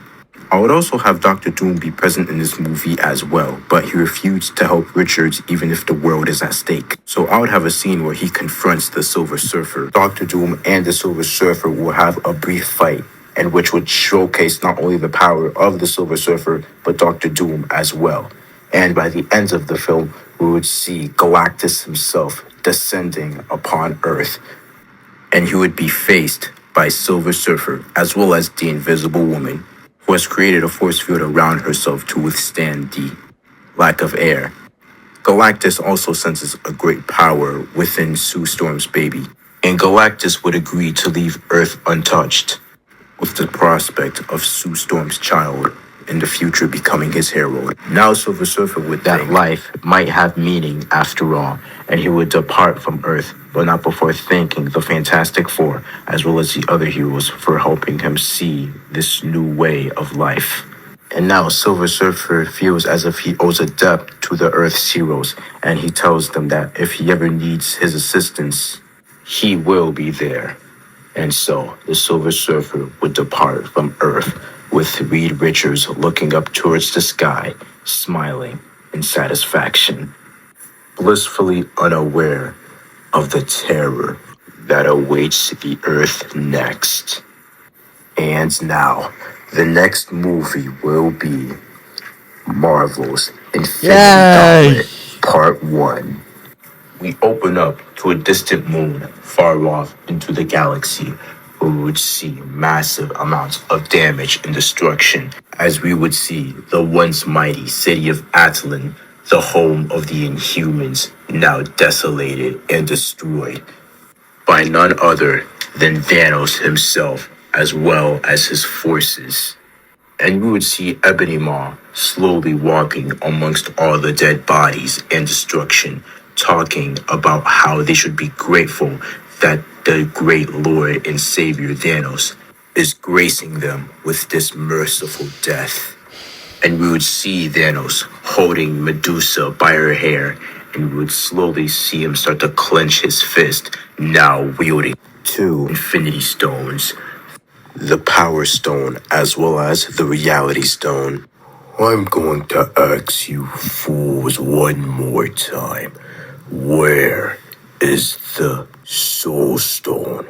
I would also have Dr. Doom be present in this movie as well, but he refused to help Richards even if the world is at stake. So I would have a scene where he confronts the Silver Surfer. Dr. Doom and the Silver Surfer will have a brief fight, and which would showcase not only the power of the Silver Surfer, but Dr. Doom as well. And by the end of the film, we would see Galactus himself descending upon Earth, and he would be faced by Silver Surfer as well as the Invisible Woman, who has created a force field around herself to withstand the lack of air. Galactus also senses a great power within Sue Storm's baby, and Galactus would agree to leave Earth untouched, with the prospect of Sue Storm's child in the future becoming his herald. Now Silver Surfer would think that life might have meaning after all, and he would depart from Earth, but not before thanking the Fantastic Four, as well as the other heroes, for helping him see this new way of life. And now Silver Surfer feels as if he owes a debt to the Earth's heroes, and he tells them that if he ever needs his assistance, he will be there. And so the Silver Surfer would depart from Earth, with Reed Richards looking up towards the sky, smiling in satisfaction, blissfully unaware of the terror that awaits the Earth next. And now, the next movie will be Marvel's Infinity Gauntlet Part 1. We open up to a distant moon far off into the galaxy, where we would see massive amounts of damage and destruction, as we would see the once mighty city of Attilan, the home of the Inhumans, now desolated and destroyed by none other than Thanos himself, as well as his forces. And we would see Ebony Maw slowly walking amongst all the dead bodies and destruction, talking about how they should be grateful that the great Lord and Savior Thanos is gracing them with this merciful death. And we would see Thanos holding Medusa by her hair, and we would slowly see him start to clench his fist, now wielding 2 Infinity Stones, the Power Stone as well as the Reality Stone. I'm going to ask you fools one more time. Where is the Soul Stone?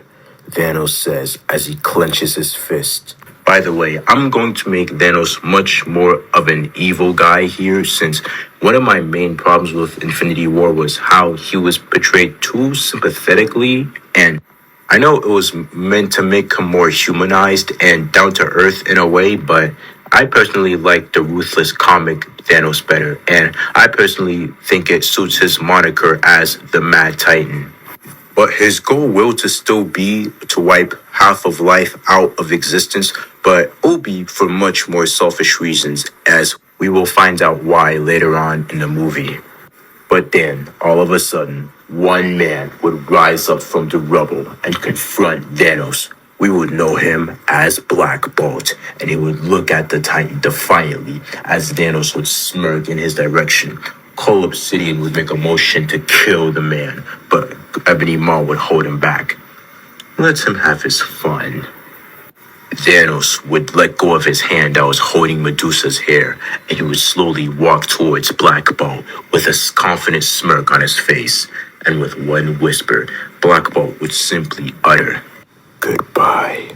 Thanos says as he clenches his fist. By the way, I'm going to make Thanos much more of an evil guy here, since one of my main problems with Infinity War was how he was portrayed too sympathetically, and I know it was meant to make him more humanized and down to earth in a way, but I personally like the ruthless comic Thanos better, and I personally think it suits his moniker as the Mad Titan. But his goal will to still be to wipe half of life out of existence, but it will be for much more selfish reasons, as we will find out why later on in the movie. But then, all of a sudden, one man would rise up from the rubble and confront Thanos. We would know him as Black Bolt, and he would look at the Titan defiantly as Thanos would smirk in his direction. Cole Obsidian would make a motion to kill the man, but Ebony Maw would hold him back. Let him have his fun. Thanos would let go of his hand that was holding Medusa's hair, and he would slowly walk towards Black Bolt with a confident smirk on his face. And with one whisper, Black Bolt would simply utter, "Goodbye."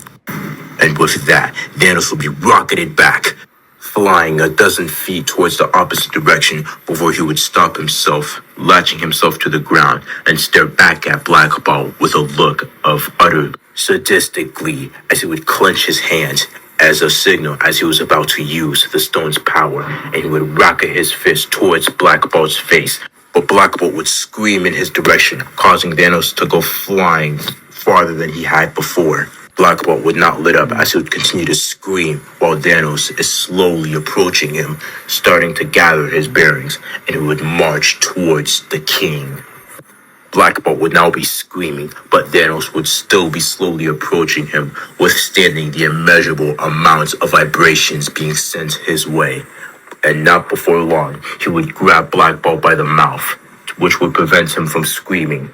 And with that, Thanos would be rocketed back, flying a dozen feet towards the opposite direction before he would stop himself, latching himself to the ground, and stare back at Black Bolt with a look of utter sadistic glee as he would clench his hands as a signal as he was about to use the stone's power, and he would rocket his fist towards Black Bolt's face. But Black Bolt would scream in his direction, causing Thanos to go flying farther than he had before. Black Bolt would not let up as he would continue to scream while Thanos is slowly approaching him, starting to gather his bearings, and he would march towards the king. Black Bolt would now be screaming, but Thanos would still be slowly approaching him, withstanding the immeasurable amounts of vibrations being sent his way. And not before long, he would grab Black Bolt by the mouth, which would prevent him from screaming,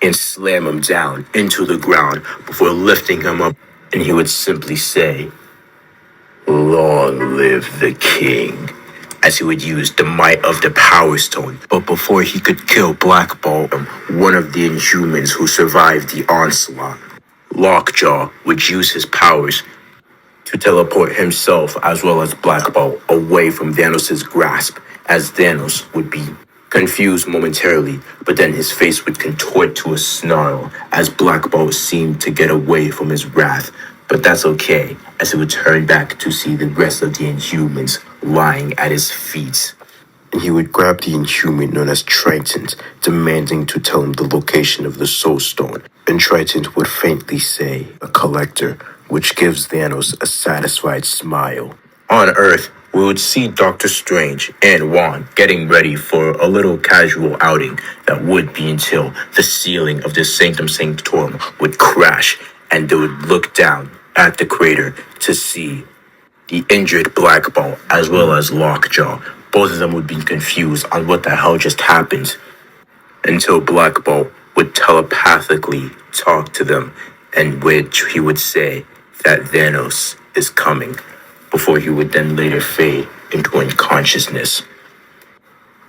and slam him down into the ground before lifting him up, and he would simply say, "Long live the king," as he would use the might of the Power Stone. But before he could kill Black Bolt, one of the Inhumans who survived the onslaught, Lockjaw, would use his powers to teleport himself as well as Black Bolt away from Thanos' grasp, as Thanos would be confused momentarily, but then his face would contort to a snarl as Black Bolt seemed to get away from his wrath. But that's okay, as he would turn back to see the rest of the Inhumans lying at his feet. and he would grab the inhuman known as Triton, demanding to tell him the location of the Soul Stone. And Triton would faintly say, "A collector," which gives Thanos a satisfied smile. On Earth, we would see Doctor Strange and Wong getting ready for a little casual outing that would be until the ceiling of the Sanctum Sanctorum would crash and they would look down at the crater to see the injured Black Bolt as well as Lockjaw. Both of them would be confused on what the hell just happened until Black Bolt would telepathically talk to them, in which he would say that Thanos is coming, before he would then later fade into unconsciousness.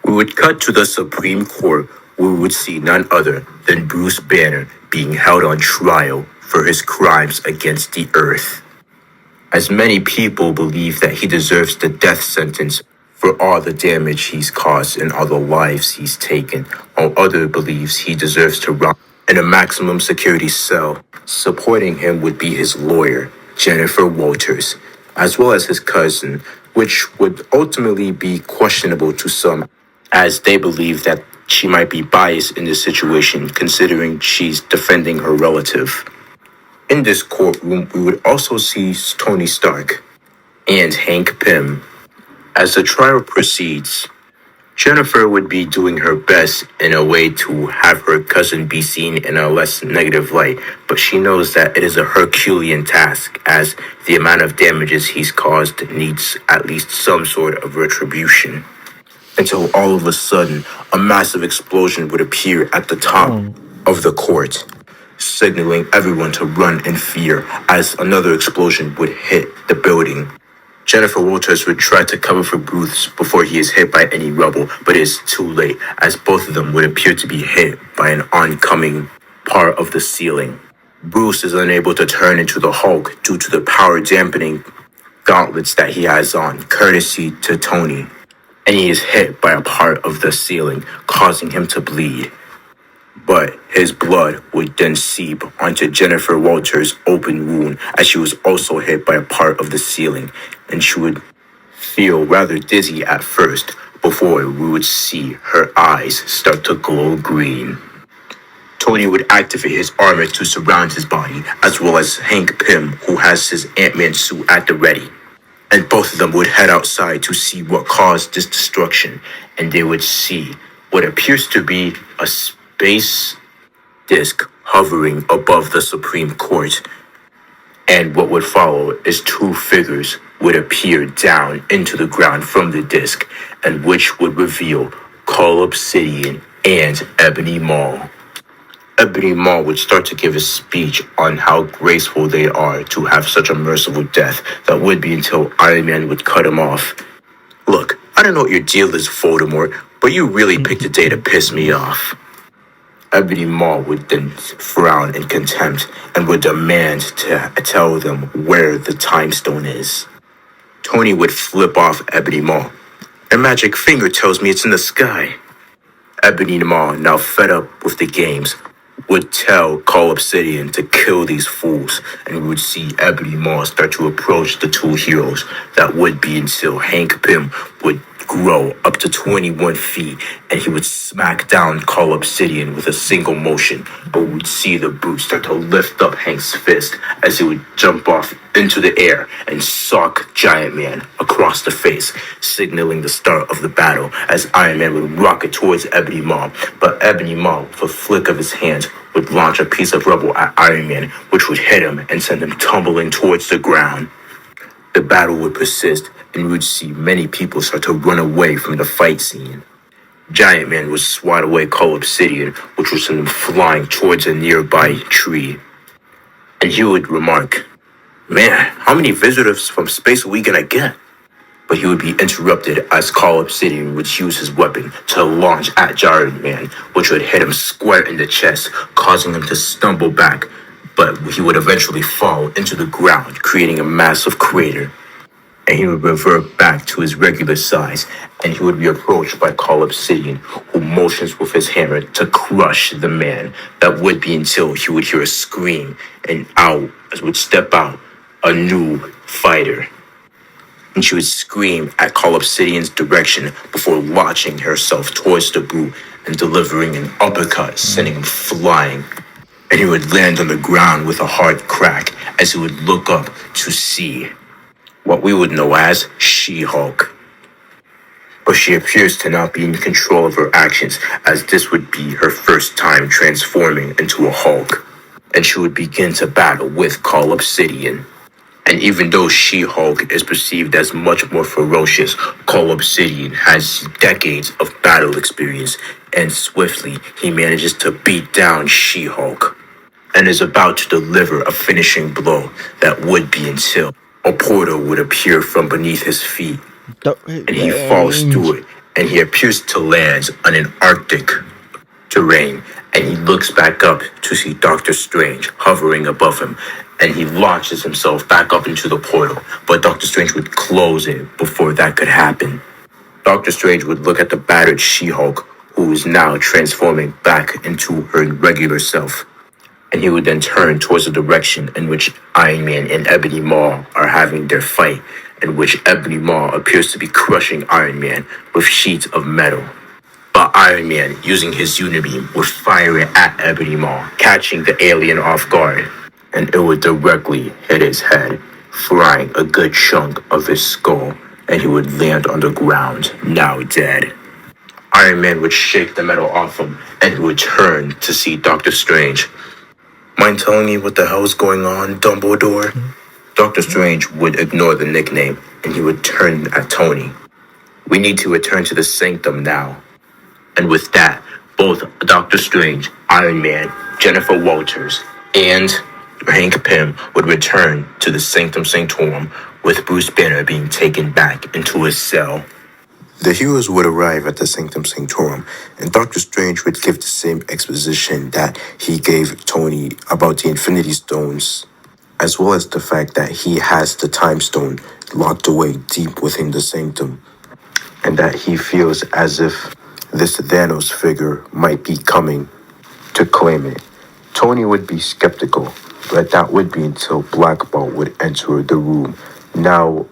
We would cut to the Supreme Court, where we would see none other than Bruce Banner being held on trial for his crimes against the Earth, as many people believe that he deserves the death sentence for all the damage he's caused and all the lives he's taken, while others believes he deserves to rot in a maximum security cell. Supporting him would be his lawyer, Jennifer Walters, as well as his cousin, which would ultimately be questionable to some, as they believe that she might be biased in this situation, considering she's defending her relative. In this courtroom, we would also see Tony Stark and Hank Pym. As the trial proceeds, Jennifer would be doing her best in a way to have her cousin be seen in a less negative light, but she knows that it is a Herculean task, as the amount of damages he's caused needs at least some sort of retribution. Until all of a sudden, a massive explosion would appear at the top of the court, signaling everyone to run in fear as another explosion would hit the building. Jennifer Walters would try to cover for Bruce before he is hit by any rubble, but it is too late, as both of them would appear to be hit by an oncoming part of the ceiling. Bruce is unable to turn into the Hulk due to the power dampening gauntlets that he has on, courtesy to Tony, and he is hit by a part of the ceiling, causing him to bleed. But his blood would then seep onto Jennifer Walters' open wound, as she was also hit by a part of the ceiling, and she would feel rather dizzy at first before we would see her eyes start to glow green. Tony would activate his armor to surround his body, as well as Hank Pym, who has his Ant-Man suit at the ready. And both of them would head outside to see what caused this destruction, and they would see what appears to be a space disc hovering above the Supreme Court. And what would follow is two figures would appear down into the ground from the disc, and which would reveal Cull Obsidian and Ebony Maw. Ebony Maw would start to give a speech on how graceful they are to have such a merciful death that would be until Iron Man would cut him off. "Look, I don't know what your deal is, Voldemort, but you really picked a day to piss me off." Ebony Maw would then frown in contempt and would demand to tell them where the time stone is. Tony would flip off Ebony Maw. "Her magic finger tells me it's in the sky." Ebony Maw, now fed up with the games, would tell Cull Obsidian to kill these fools, and we would see Ebony Maw start to approach the two heroes. That would be until Hank Pym would grow up to 21 feet, and he would smack down Cull Obsidian with a single motion. But we would see the brute start to lift up Hank's fist as he would jump off into the air and sock Giant Man across the face, signaling the start of the battle as Iron Man would rocket towards Ebony Maw. But Ebony Maw, with a flick of his hands, would launch a piece of rubble at Iron Man, which would hit him and send him tumbling towards the ground. The battle would persist, and we would see many people start to run away from the fight scene. Giant Man would swat away Cull Obsidian, which would send him flying towards a nearby tree. And he would remark, "Man, how many visitors from space are we gonna get?" But he would be interrupted as Cull Obsidian would use his weapon to launch at Giant Man, which would hit him square in the chest, causing him to stumble back. But he would eventually fall into the ground, creating a massive crater. And he would revert back to his regular size, and he would be approached by Cull Obsidian, who motions with his hammer to crush the man. That would be until he would hear a scream, and out would step out a new fighter. and she would scream at Call Obsidian's direction before launching herself towards the boot and delivering an uppercut, sending him flying. And he would land on the ground with a hard crack as he would look up to see what we would know as She-Hulk. But she appears to not be in control of her actions, as this would be her first time transforming into a Hulk. And she would begin to battle with Call Obsidian. And even though She-Hulk is perceived as much more ferocious, Call Obsidian has decades of battle experience, and swiftly he manages to beat down She-Hulk and is about to deliver a finishing blow that would be until a portal would appear from beneath his feet, and he falls through it, and he appears to land on an Arctic terrain, and he looks back up to see Doctor Strange hovering above him, and he launches himself back up into the portal, but Doctor Strange would close it before that could happen. Doctor Strange would look at the battered She-Hulk, who is now transforming back into her regular self, and he would then turn towards the direction in which Iron Man and Ebony Maw are having their fight, in which Ebony Maw appears to be crushing Iron Man with sheets of metal. But Iron Man, using his Unibeam, would fire it at Ebony Maw, catching the alien off guard, and it would directly hit his head, frying a good chunk of his skull, and he would land on the ground, now dead. Iron Man would shake the metal off him, and he would turn to see Doctor Strange. Mind telling me what the hell's going on, Dumbledore? Doctor Strange would ignore the nickname, and he would turn at Tony. We need to return to the Sanctum now. And with that, both Doctor Strange, Iron Man, Jennifer Walters, and Hank Pym would return to the Sanctum Sanctorum, with Bruce Banner being taken back into his cell. The heroes would arrive at the Sanctum Sanctorum, and Doctor Strange would give the same exposition that he gave Tony about the Infinity Stones, as well as the fact that he has the Time Stone locked away deep within the Sanctum, and that he feels as if this Thanos figure might be coming to claim it. Tony would be skeptical, but that would be until Black Bolt would enter the room, now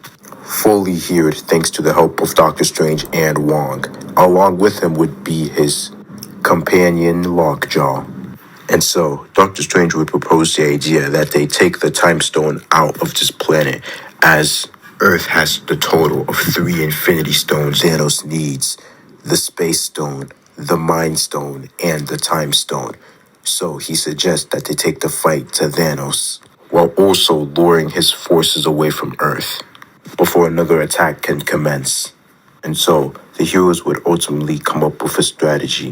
fully healed thanks to the help of Doctor Strange and Wong. Along with him would be his companion Lockjaw. And so, Doctor Strange would propose the idea that they take the Time Stone out of this planet, as Earth has the total of 3 Infinity Stones Thanos needs: the Space Stone, the Mind Stone, and the Time Stone. So he suggests that they take the fight to Thanos, while also luring his forces away from Earth before another attack can commence. And so, the heroes would ultimately come up with a strategy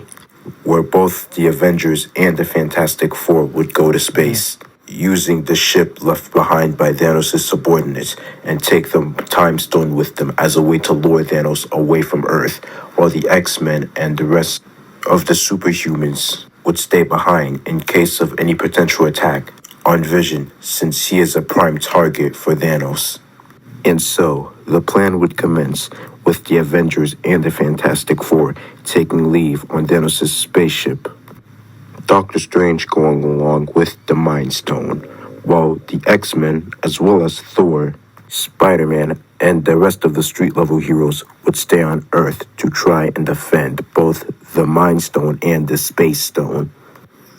where both the Avengers and the Fantastic Four would go to space, using the ship left behind by Thanos' subordinates, and take the Time Stone with them as a way to lure Thanos away from Earth, while the X-Men and the rest of the superhumans would stay behind in case of any potential attack on Vision, since he is a prime target for Thanos. And so, the plan would commence with the Avengers and the Fantastic Four taking leave on Thanos' spaceship, Doctor Strange going along with the Mind Stone, while the X-Men, as well as Thor, Spider-Man, and the rest of the street-level heroes would stay on Earth to try and defend both the Mind Stone and the Space Stone.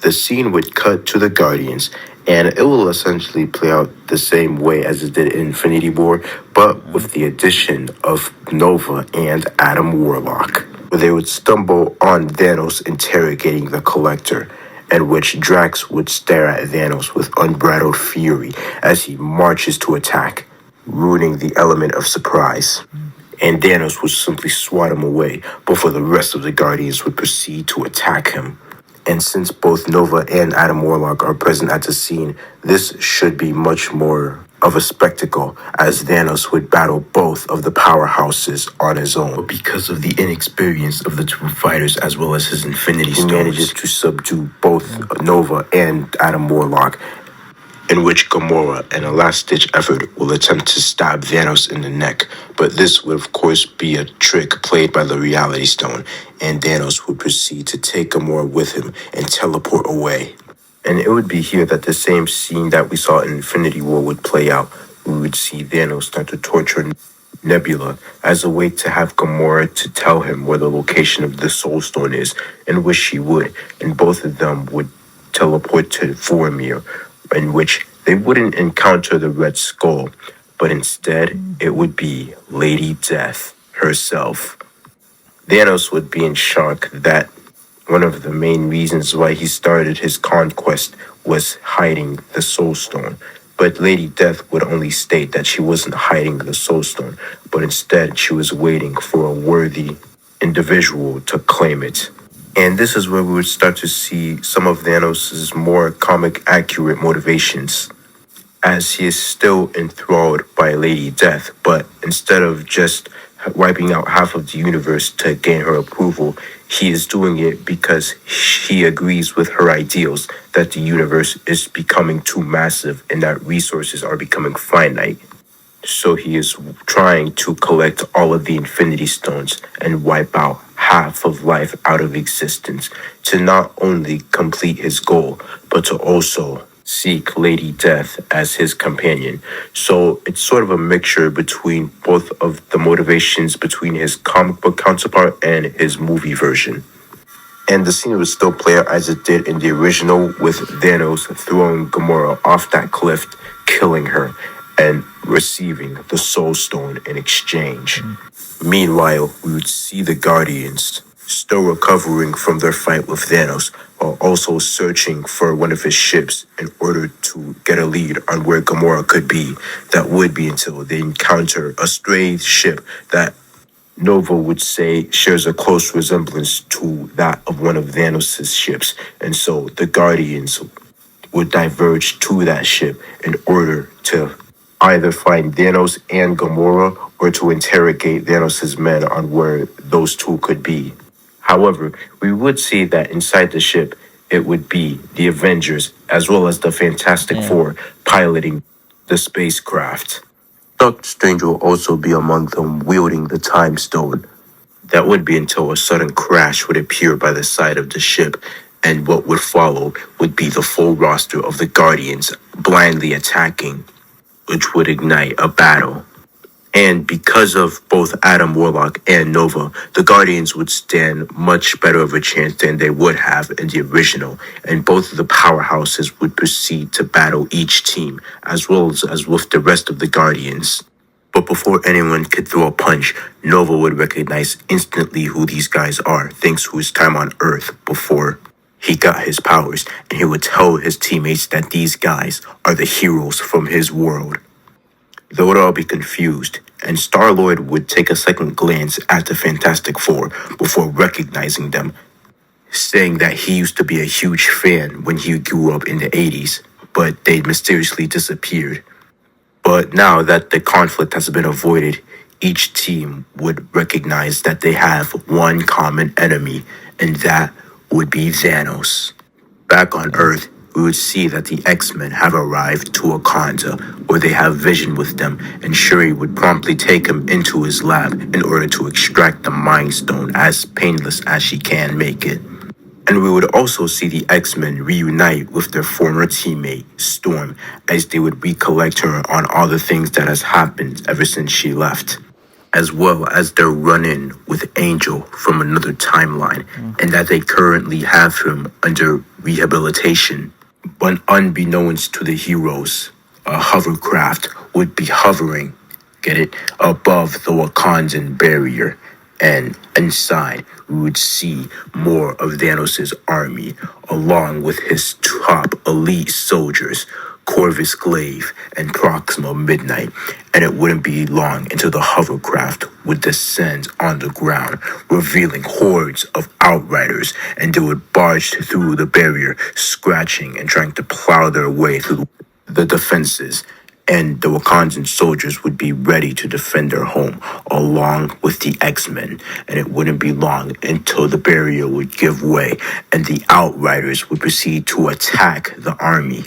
The scene would cut to the Guardians, and it will essentially play out the same way as it did in Infinity War, but with the addition of Nova and Adam Warlock, where they would stumble on Thanos interrogating the Collector, in which Drax would stare at Thanos with unbridled fury as he marches to attack, ruining the element of surprise. And Thanos would simply swat him away before the rest of the Guardians would proceed to attack him. And since both Nova and Adam Warlock are present at the scene, this should be much more of a spectacle, as Thanos would battle both of the powerhouses on his own. But because of the inexperience of the two fighters as well as his Infinity Stones, he manages to subdue both Nova and Adam Warlock, in which Gamora, in a last-ditch effort, will attempt to stab Thanos in the neck. But this would, of course, be a trick played by the Reality Stone, and Thanos would proceed to take Gamora with him and teleport away. And it would be here that the same scene that we saw in Infinity War would play out. We would see Thanos start to torture Nebula as a way to have Gamora to tell him where the location of the Soul Stone is, in which she would, and both of them would teleport to Vormir, in which they wouldn't encounter the Red Skull, but instead it would be Lady Death herself. Thanos would be in shock that one of the main reasons why he started his conquest was hiding the Soul Stone. But Lady Death would only state that she wasn't hiding the Soul Stone, but instead she was waiting for a worthy individual to claim it. And this is where we would start to see some of Thanos' more comic accurate motivations, as he is still enthralled by Lady Death, but instead of just wiping out half of the universe to gain her approval, he is doing it because he agrees with her ideals that the universe is becoming too massive and that resources are becoming finite. So he is trying to collect all of the Infinity Stones and wipe out half of life out of existence to not only complete his goal, but to also seek Lady Death as his companion. So it's sort of a mixture between both of the motivations between his comic book counterpart and his movie version. And the scene would still play out as it did in the original, with Thanos throwing Gamora off that cliff, killing her, and receiving the Soul Stone in exchange. Meanwhile, we would see the Guardians still recovering from their fight with Thanos, while also searching for one of his ships in order to get a lead on where Gamora could be. That would be until they encounter a stray ship that Nova would say shares a close resemblance to that of one of Thanos' ships, and so the Guardians would diverge to that ship in order to either find Thanos and Gamora or to interrogate Thanos' men on where those two could be. However, we would see that inside the ship, it would be the Avengers as well as the Fantastic Four piloting the spacecraft. Doctor Strange will also be among them wielding the Time Stone. That would be until a sudden crash would appear by the side of the ship, and what would follow would be the full roster of the Guardians blindly attacking, which would ignite a battle. And because of both Adam Warlock and Nova, the Guardians would stand much better of a chance than they would have in the original, and both of the powerhouses would proceed to battle each team, as well as with the rest of the Guardians. But before anyone could throw a punch, Nova would recognize instantly who these guys are, thanks to his time on Earth before he got his powers, and he would tell his teammates that these guys are the heroes from his world. They would all be confused, and Star-Lord would take a second glance at the Fantastic Four before recognizing them, saying that he used to be a huge fan when he grew up in the 80s, but they mysteriously disappeared. But now that the conflict has been avoided, each team would recognize that they have one common enemy, and that would be Thanos. Back on Earth, we would see that the X-Men have arrived to Wakanda, where they have Vision with them, and Shuri would promptly take him into his lab in order to extract the Mind Stone as painless as she can make it. And we would also see the X-Men reunite with their former teammate, Storm, as they would recollect her on all the things that has happened ever since she left, as well as their run-in with Angel from another timeline, and that they currently have him under rehabilitation. But unbeknownst to the heroes, a hovercraft would be hovering, get it, above the Wakandan barrier, and inside we would see more of Thanos' army, along with his top elite soldiers, Corvus Glaive and Proxima Midnight, and it wouldn't be long until the hovercraft would descend on the ground, revealing hordes of outriders, and they would barge through the barrier, scratching and trying to plow their way through the defenses, and the Wakandan soldiers would be ready to defend their home along with the X-Men, and it wouldn't be long until the barrier would give way and the Outriders would proceed to attack the army.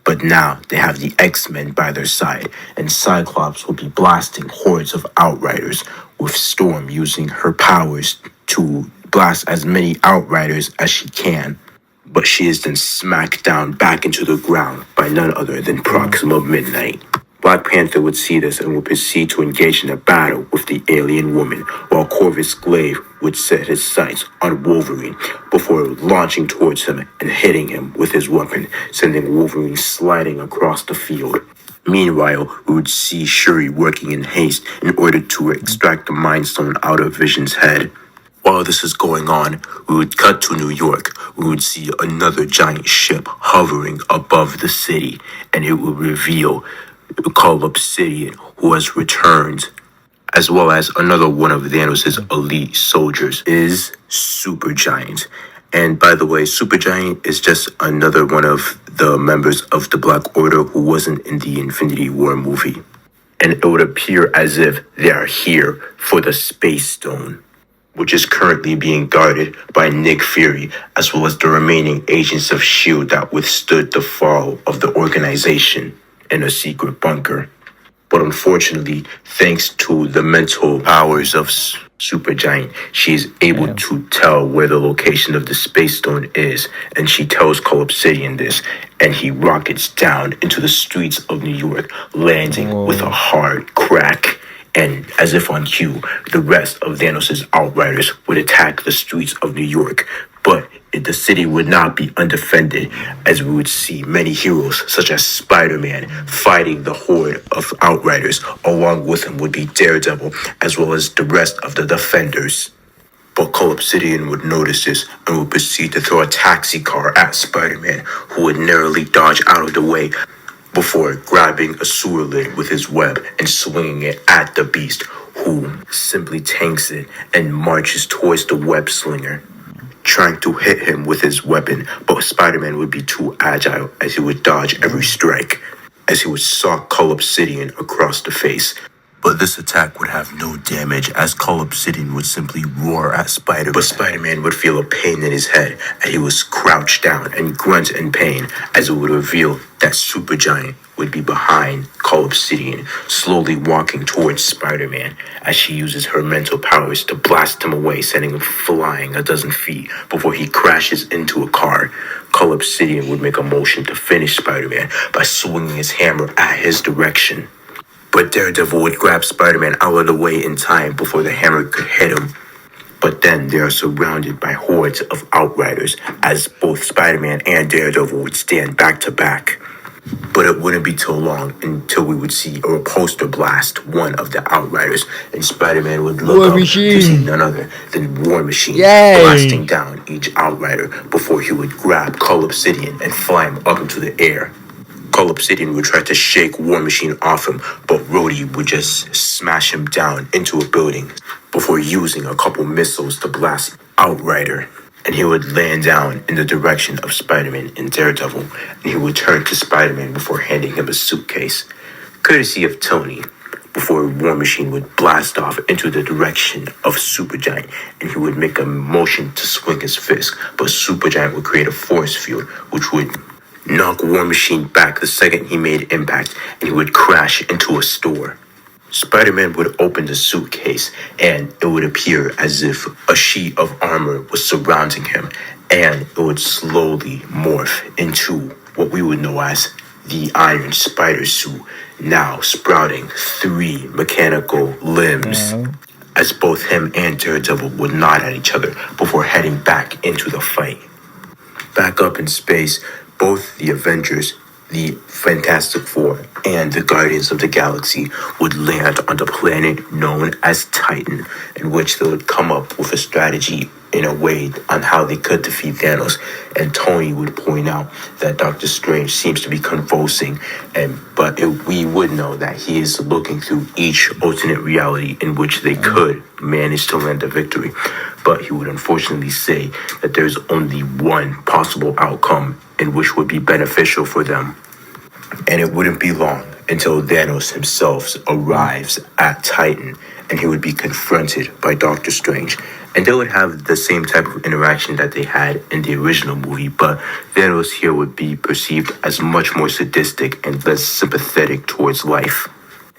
But now they have the X-Men by their side, and Cyclops will be blasting hordes of Outriders, with Storm using her powers to blast as many Outriders as she can. But she is then smacked down back into the ground by none other than Proxima Midnight. Black Panther would see this and would proceed to engage in a battle with the alien woman, while Corvus Glaive would set his sights on Wolverine before launching towards him and hitting him with his weapon, sending Wolverine sliding across the field. Meanwhile, we would see Shuri working in haste in order to extract the Mind Stone out of Vision's head. While this is going on, we would cut to New York. We would see another giant ship hovering above the city, and it would reveal Cull Obsidian, who has returned, as well as another one of Thanos' elite soldiers, is Supergiant. And by the way, Supergiant is just another one of the members of the Black Order who wasn't in the Infinity War movie. And it would appear as if they are here for the Space Stone, which is currently being guarded by Nick Fury, as well as the remaining agents of S.H.I.E.L.D. that withstood the fall of the organization in a secret bunker. But unfortunately, thanks to the mental powers of Supergiant, she is able to tell where the location of the Space Stone is, and she tells Cull Obsidian this, and he rockets down into the streets of New York, landing with a hard crack. And as if on cue, the rest of Thanos' Outriders would attack the streets of New York. But the city would not be undefended, as we would see many heroes, such as Spider-Man, fighting the horde of Outriders. Along with him would be Daredevil, as well as the rest of the Defenders. But Cull Obsidian would notice this and would proceed to throw a taxi car at Spider-Man, who would narrowly dodge out of the way before grabbing a sewer lid with his web and swinging it at the beast, who simply tanks it and marches towards the web slinger, trying to hit him with his weapon, but Spider-Man would be too agile as he would dodge every strike, as he would sock Cull Obsidian across the face. But this attack would have no damage, as Cull Obsidian would simply roar at Spider-Man. But Spider-Man would feel a pain in his head, and he was crouched down and grunt in pain, as it would reveal that Supergiant would be behind Cull Obsidian, slowly walking towards Spider-Man, as she uses her mental powers to blast him away, sending him flying a dozen feet before he crashes into a car. Cull Obsidian would make a motion to finish Spider-Man by swinging his hammer at his direction. But Daredevil would grab Spider-Man out of the way in time before the hammer could hit him. But then they are surrounded by hordes of Outriders, as both Spider-Man and Daredevil would stand back to back. But it wouldn't be too long until we would see a repulsor blast one of the Outriders, and Spider-Man would look up to see none other than War Machine blasting down each Outrider before he would grab Cull Obsidian and fly him up into the air. Cull Obsidian would try to shake War Machine off him, but Rhodey would just smash him down into a building before using a couple missiles to blast Outrider. And he would land down in the direction of Spider-Man and Daredevil, and he would turn to Spider-Man before handing him a suitcase, courtesy of Tony, before War Machine would blast off into the direction of Supergiant, and he would make a motion to swing his fist, but Supergiant would create a force field, which would knock War Machine back the second he made impact, and he would crash into a store. Spider-Man would open the suitcase, and it would appear as if a sheet of armor was surrounding him, and it would slowly morph into what we would know as the Iron Spider suit, now sprouting 3 mechanical limbs, as both him and Daredevil would nod at each other before heading back into the fight. Back up in space, both the Avengers, the Fantastic Four, and the Guardians of the Galaxy would land on the planet known as Titan, in which they would come up with a strategy in a way on how they could defeat Thanos. And Tony would point out that Doctor Strange seems to be convulsing, but we would know that he is looking through each alternate reality in which they could manage to land a victory. But he would unfortunately say that there's only one possible outcome in which would be beneficial for them. And it wouldn't be long until Thanos himself arrives at Titan, and he would be confronted by Doctor Strange. And they would have the same type of interaction that they had in the original movie, but Thanos here would be perceived as much more sadistic and less sympathetic towards life.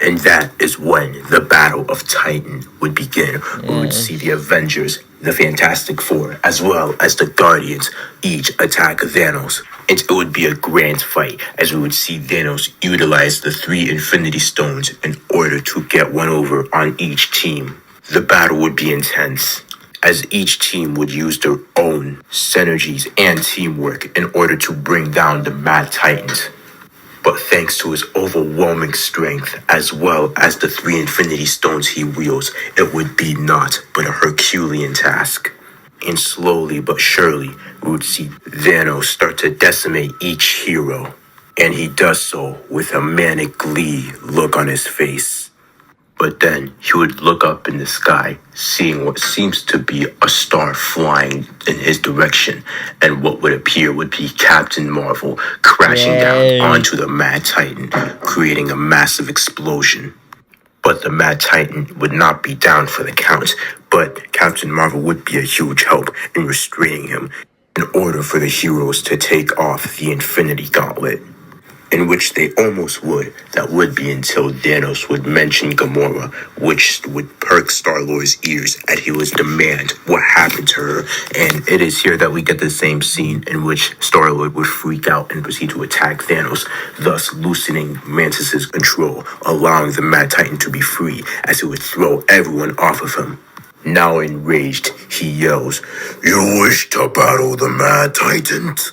And that is when the Battle of Titan would begin. We would see the Avengers, the Fantastic Four, as well as the Guardians each attack Thanos. It would be a grand fight, as we would see Thanos utilize the 3 Infinity Stones in order to get one over on each team. The battle would be intense, as each team would use their own synergies and teamwork in order to bring down the Mad Titans. But thanks to his overwhelming strength, as well as the 3 Infinity Stones he wields, it would be naught but a Herculean task. And slowly but surely, we would see Thanos start to decimate each hero. And he does so with a manic glee look on his face. But then he would look up in the sky, seeing what seems to be a star flying in his direction, and what would appear would be Captain Marvel crashing down onto the Mad Titan, creating a massive explosion. But the Mad Titan would not be down for the count, but Captain Marvel would be a huge help in restraining him in order for the heroes to take off the Infinity Gauntlet. In which they almost would. That would be until Thanos would mention Gamora, which would perk Star-Lord's ears as he would demand what happened to her. And it is here that we get the same scene in which Star-Lord would freak out and proceed to attack Thanos, thus loosening Mantis's control, allowing the Mad Titan to be free as he would throw everyone off of him. Now enraged, he yells, "You wish to battle the Mad Titans?"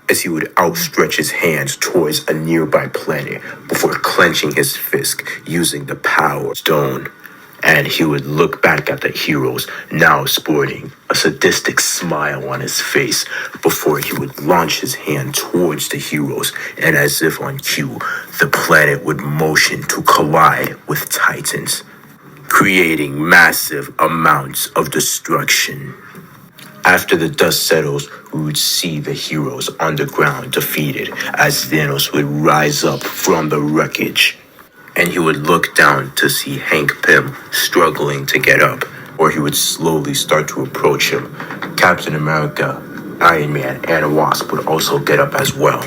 As he would outstretch his hands towards a nearby planet before clenching his fist using the Power Stone. And he would look back at the heroes, now sporting a sadistic smile on his face, before he would launch his hand towards the heroes, and as if on cue, the planet would motion to collide with Titans, creating massive amounts of destruction. After the dust settles, we would see the heroes on the ground defeated as Thanos would rise up from the wreckage. And he would look down to see Hank Pym struggling to get up, or he would slowly start to approach him. Captain America, Iron Man, and Wasp would also get up as well.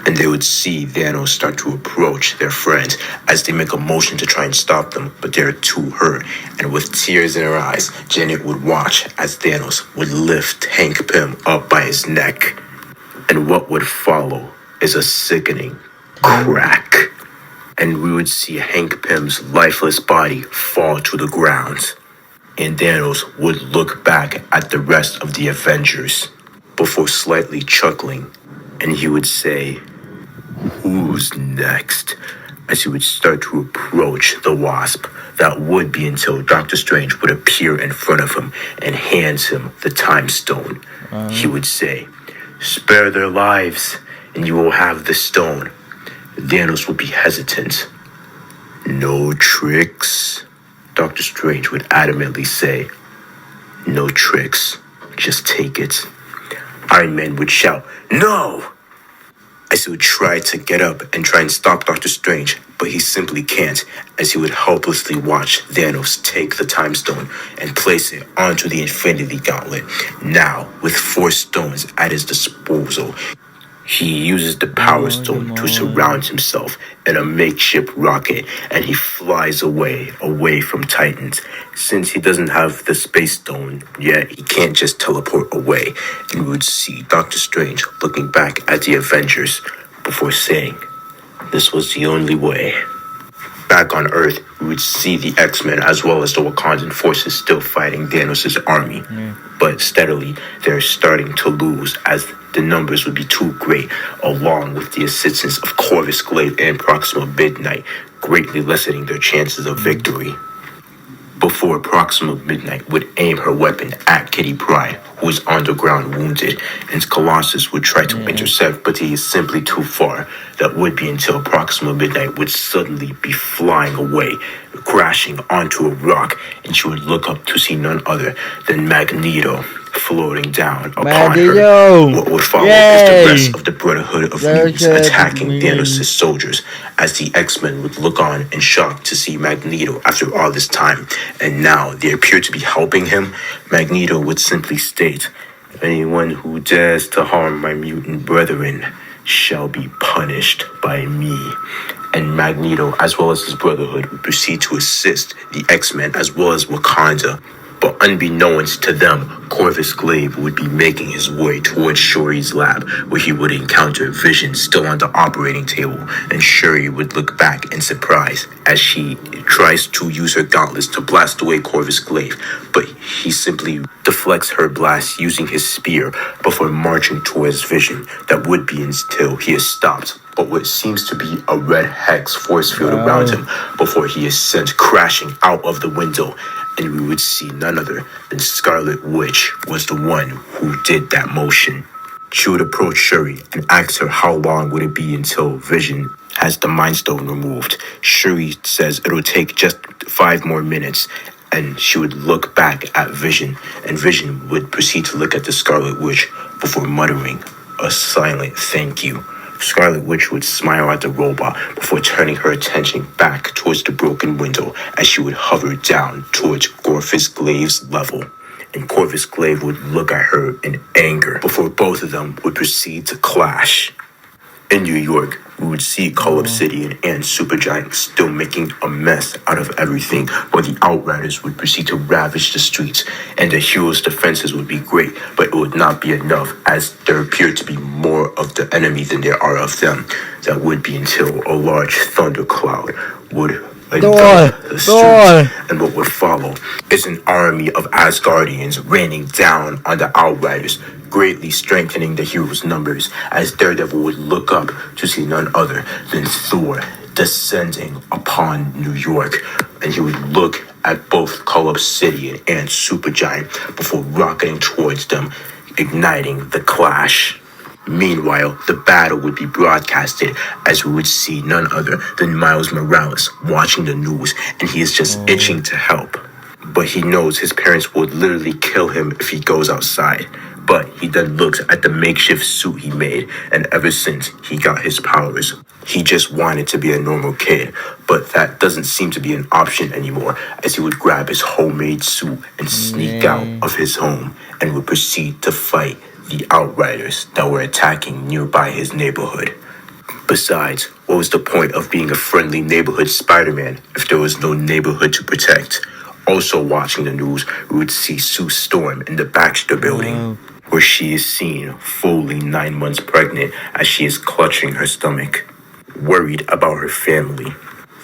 And they would see Thanos start to approach their friends as they make a motion to try and stop them, but they're too hurt. And with tears in her eyes, Janet would watch as Thanos would lift Hank Pym up by his neck. And what would follow is a sickening crack. And we would see Hank Pym's lifeless body fall to the ground. And Thanos would look back at the rest of the Avengers before slightly chuckling, and he would say, "Who's next?" As he would start to approach the Wasp. That would be until Doctor Strange would appear in front of him and hands him the Time Stone. He would say, "Spare their lives, and you will have the stone." Thanos would be hesitant. "No tricks?" Doctor Strange would adamantly say, "No tricks, just take it." Iron Man would shout, "No!" as he would try to get up and try and stop Doctor Strange, but he simply can't, as he would helplessly watch Thanos take the Time Stone and place it onto the Infinity Gauntlet. Now, with 4 stones at his disposal, he uses the Power Stone to surround himself in a makeshift rocket, and he flies away from Titans. Since he doesn't have the Space Stone yet, he can't just teleport away, and we would see Doctor Strange looking back at the Avengers before saying, "This was the only way." Back on Earth, we would see the X-Men as well as the Wakandan forces still fighting Thanos' army. But steadily, they're starting to lose as the numbers would be too great, along with the assistance of Corvus Glaive and Proxima Midnight, greatly lessening their chances of victory. Before Proxima Midnight would aim her weapon at Kitty Pryde, who is on the ground wounded, and Colossus would try to intercept, but he is simply too far. That would be until Proxima Midnight would suddenly be flying away, crashing onto a rock, and she would look up to see none other than Magneto floating down upon her. What would follow is the rest of the Brotherhood of Mutants attacking Thanos' soldiers, as the X-Men would look on in shock to see Magneto after all this time, and now they appear to be helping him. Magneto would simply state, "Anyone who dares to harm my mutant brethren shall be punished by me." And Magneto, as well as his Brotherhood, would proceed to assist the X-Men as well as Wakanda But unbeknownst to them, Corvus Glaive would be making his way towards Shuri's lab, where he would encounter Vision still on the operating table, and Shuri would look back in surprise as she tries to use her gauntlets to blast away Corvus Glaive, but he simply deflects her blast using his spear before marching towards Vision that would be until he is stopped but what seems to be a red hex force field around him before he is sent crashing out of the window, and we would see none other than Scarlet Witch was the one who did that motion. She would approach Shuri and ask her how long would it be until Vision has the Mind Stone removed. Shuri says it'll take just 5 more minutes, and she would look back at Vision, and Vision would proceed to look at the Scarlet Witch before muttering a silent thank you. Scarlet Witch would smile at the robot before turning her attention back towards the broken window as she would hover down towards Corvus Glaive's level. And Corvus Glaive would look at her in anger before both of them would proceed to clash. In New York, we would see Call Obsidian and Supergiant still making a mess out of everything, while the Outriders would proceed to ravage the streets, and the heroes' defenses would be great, but it would not be enough, as there appeared to be more of the enemy than there are of them. That would be until a large thundercloud would envelop the streets, and what would follow is an army of Asgardians raining down on the Outriders, greatly strengthening the heroes' numbers, as Daredevil would look up to see none other than Thor descending upon New York, and he would look at both Call Obsidian and Supergiant before rocketing towards them, igniting the clash. Meanwhile, the battle would be broadcasted as we would see none other than Miles Morales watching the news, and he is just itching to help. But he knows his parents would literally kill him if he goes outside. But he then looks at the makeshift suit he made, and ever since he got his powers, he just wanted to be a normal kid. But that doesn't seem to be an option anymore, as he would grab his homemade suit and sneak out of his home and would proceed to fight the Outriders that were attacking nearby his neighborhood. Besides, what was the point of being a friendly neighborhood Spider-Man if there was no neighborhood to protect? Also watching the news, we would see Sue Storm in the Baxter building, where she is seen fully 9 months pregnant as she is clutching her stomach, worried about her family.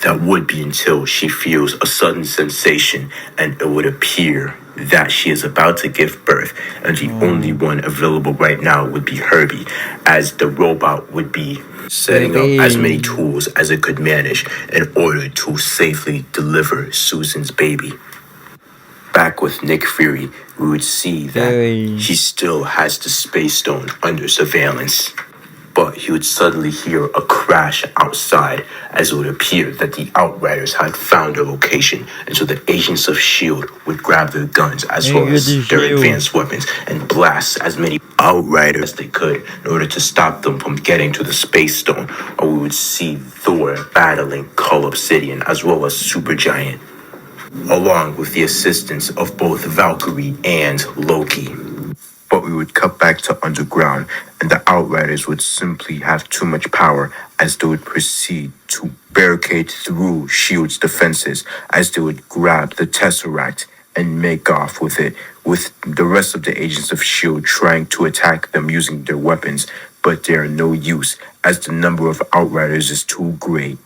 That would be until she feels a sudden sensation, and it would appear that she is about to give birth, and the only one available right now would be Herbie, as the robot would be setting up as many tools as it could manage in order to safely deliver Susan's baby. Back with Nick Fury, we would see that he still has the Space Stone under surveillance. But he would suddenly hear a crash outside, as it would appear that the Outriders had found their location, and so the agents of S.H.I.E.L.D. would grab their guns as well as their advanced weapons and blast as many Outriders as they could in order to stop them from getting to the Space Stone, or we would see Thor battling Call Obsidian as well as Supergiant, along with the assistance of both Valkyrie and Loki. But we would cut back to underground, and the Outriders would simply have too much power as they would proceed to barricade through S.H.I.E.L.D.'s defenses, as they would grab the Tesseract and make off with it, with the rest of the agents of S.H.I.E.L.D. trying to attack them using their weapons, but they are no use as the number of Outriders is too great.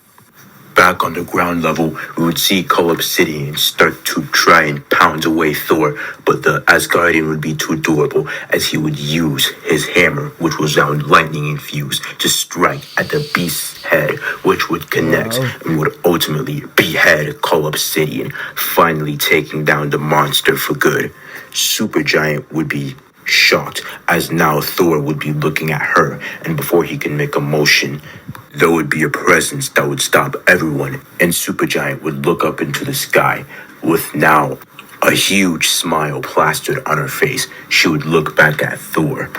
Back on the ground level, we would see Call Obsidian start to try and pound away Thor, but the Asgardian would be too durable as he would use his hammer, which was now lightning infused, to strike at the beast's head, which would connect and would ultimately behead Call Obsidian, finally taking down the monster for good. Supergiant would be shocked, as now Thor would be looking at her, and before he can make a motion, there would be a presence that would stop everyone, and Supergiant would look up into the sky with now a huge smile plastered on her face. She would look back at Thor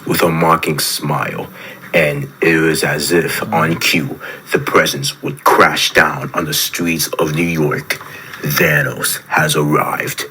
with a mocking smile, and it was as if on cue, the presence would crash down on the streets of New York. Thanos has arrived.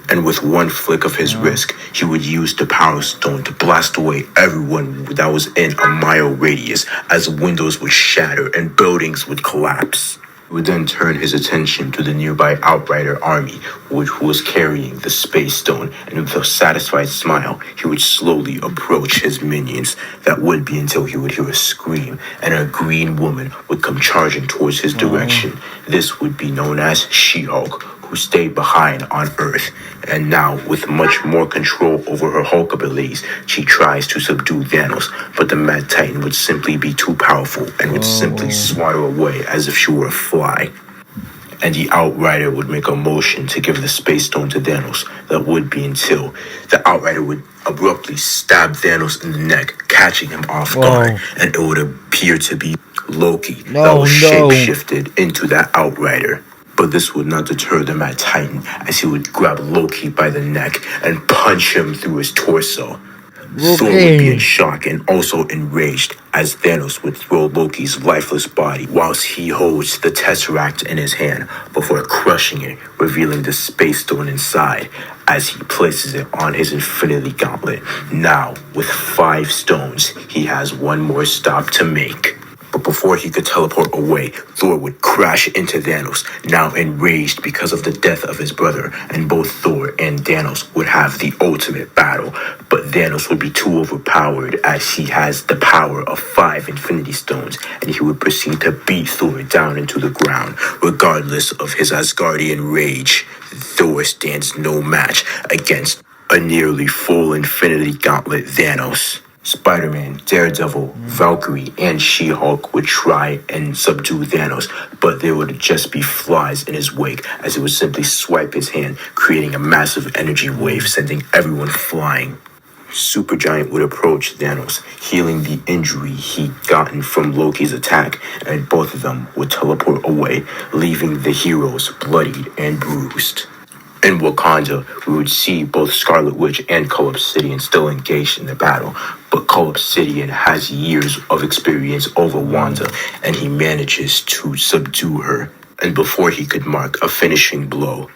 And with one flick of his wrist, he would use the Power Stone to blast away everyone that was in a mile radius, as windows would shatter and buildings would collapse. He would then turn his attention to the nearby Outrider army, which was carrying the Space Stone, and with a satisfied smile, he would slowly approach his minions. That would be until he would hear a scream, and a green woman would come charging towards his direction. This would be known as She-Hulk, who stayed behind on Earth, and now, with much more control over her Hulk abilities, she tries to subdue Thanos, but the Mad Titan would simply be too powerful and would simply swat her away as if she were a fly. And the Outrider would make a motion to give the Space Stone to Thanos. That would be until the Outrider would abruptly stab Thanos in the neck, catching him off guard, and it would appear to be Loki that was shape-shifted into that Outrider. But this would not deter the Mad Titan, as he would grab Loki by the neck and punch him through his torso. Thor would be in shock and also enraged, as Thanos would throw Loki's lifeless body whilst he holds the Tesseract in his hand before crushing it, revealing the Space Stone inside as he places it on his Infinity Gauntlet. Now, with 5 stones, he has one more stop to make. But before he could teleport away, Thor would crash into Thanos, now enraged because of the death of his brother, and both Thor and Thanos would have the ultimate battle. But Thanos would be too overpowered, as he has the power of 5 Infinity Stones, and he would proceed to beat Thor down into the ground. Regardless of his Asgardian rage, Thor stands no match against a nearly full Infinity Gauntlet Thanos. Spider-Man, Daredevil, Valkyrie, and She-Hulk would try and subdue Thanos, but there would just be flies in his wake, as he would simply swipe his hand, creating a massive energy wave, sending everyone flying. Supergiant would approach Thanos, healing the injury he'd gotten from Loki's attack, and both of them would teleport away, leaving the heroes bloodied and bruised. In Wakanda, we would see both Scarlet Witch and Cull Obsidian still engaged in the battle, but Cull Obsidian has years of experience over Wanda, and he manages to subdue her. And before he could mark a finishing blow,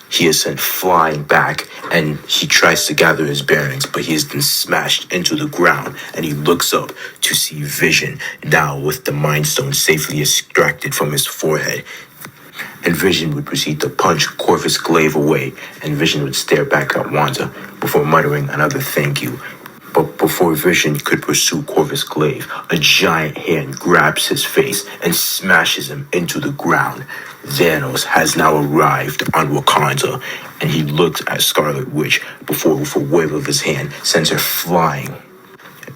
he is sent flying back, and he tries to gather his bearings, but he has been smashed into the ground, and he looks up to see Vision, now with the Mind Stone safely extracted from his forehead. And Vision would proceed to punch Corvus Glaive away, and Vision would stare back at Wanda before muttering another thank you. But before Vision could pursue Corvus Glaive, a giant hand grabs his face and smashes him into the ground. Thanos has now arrived on Wakanda, and he looks at Scarlet Witch before, with a wave of his hand, sends her flying.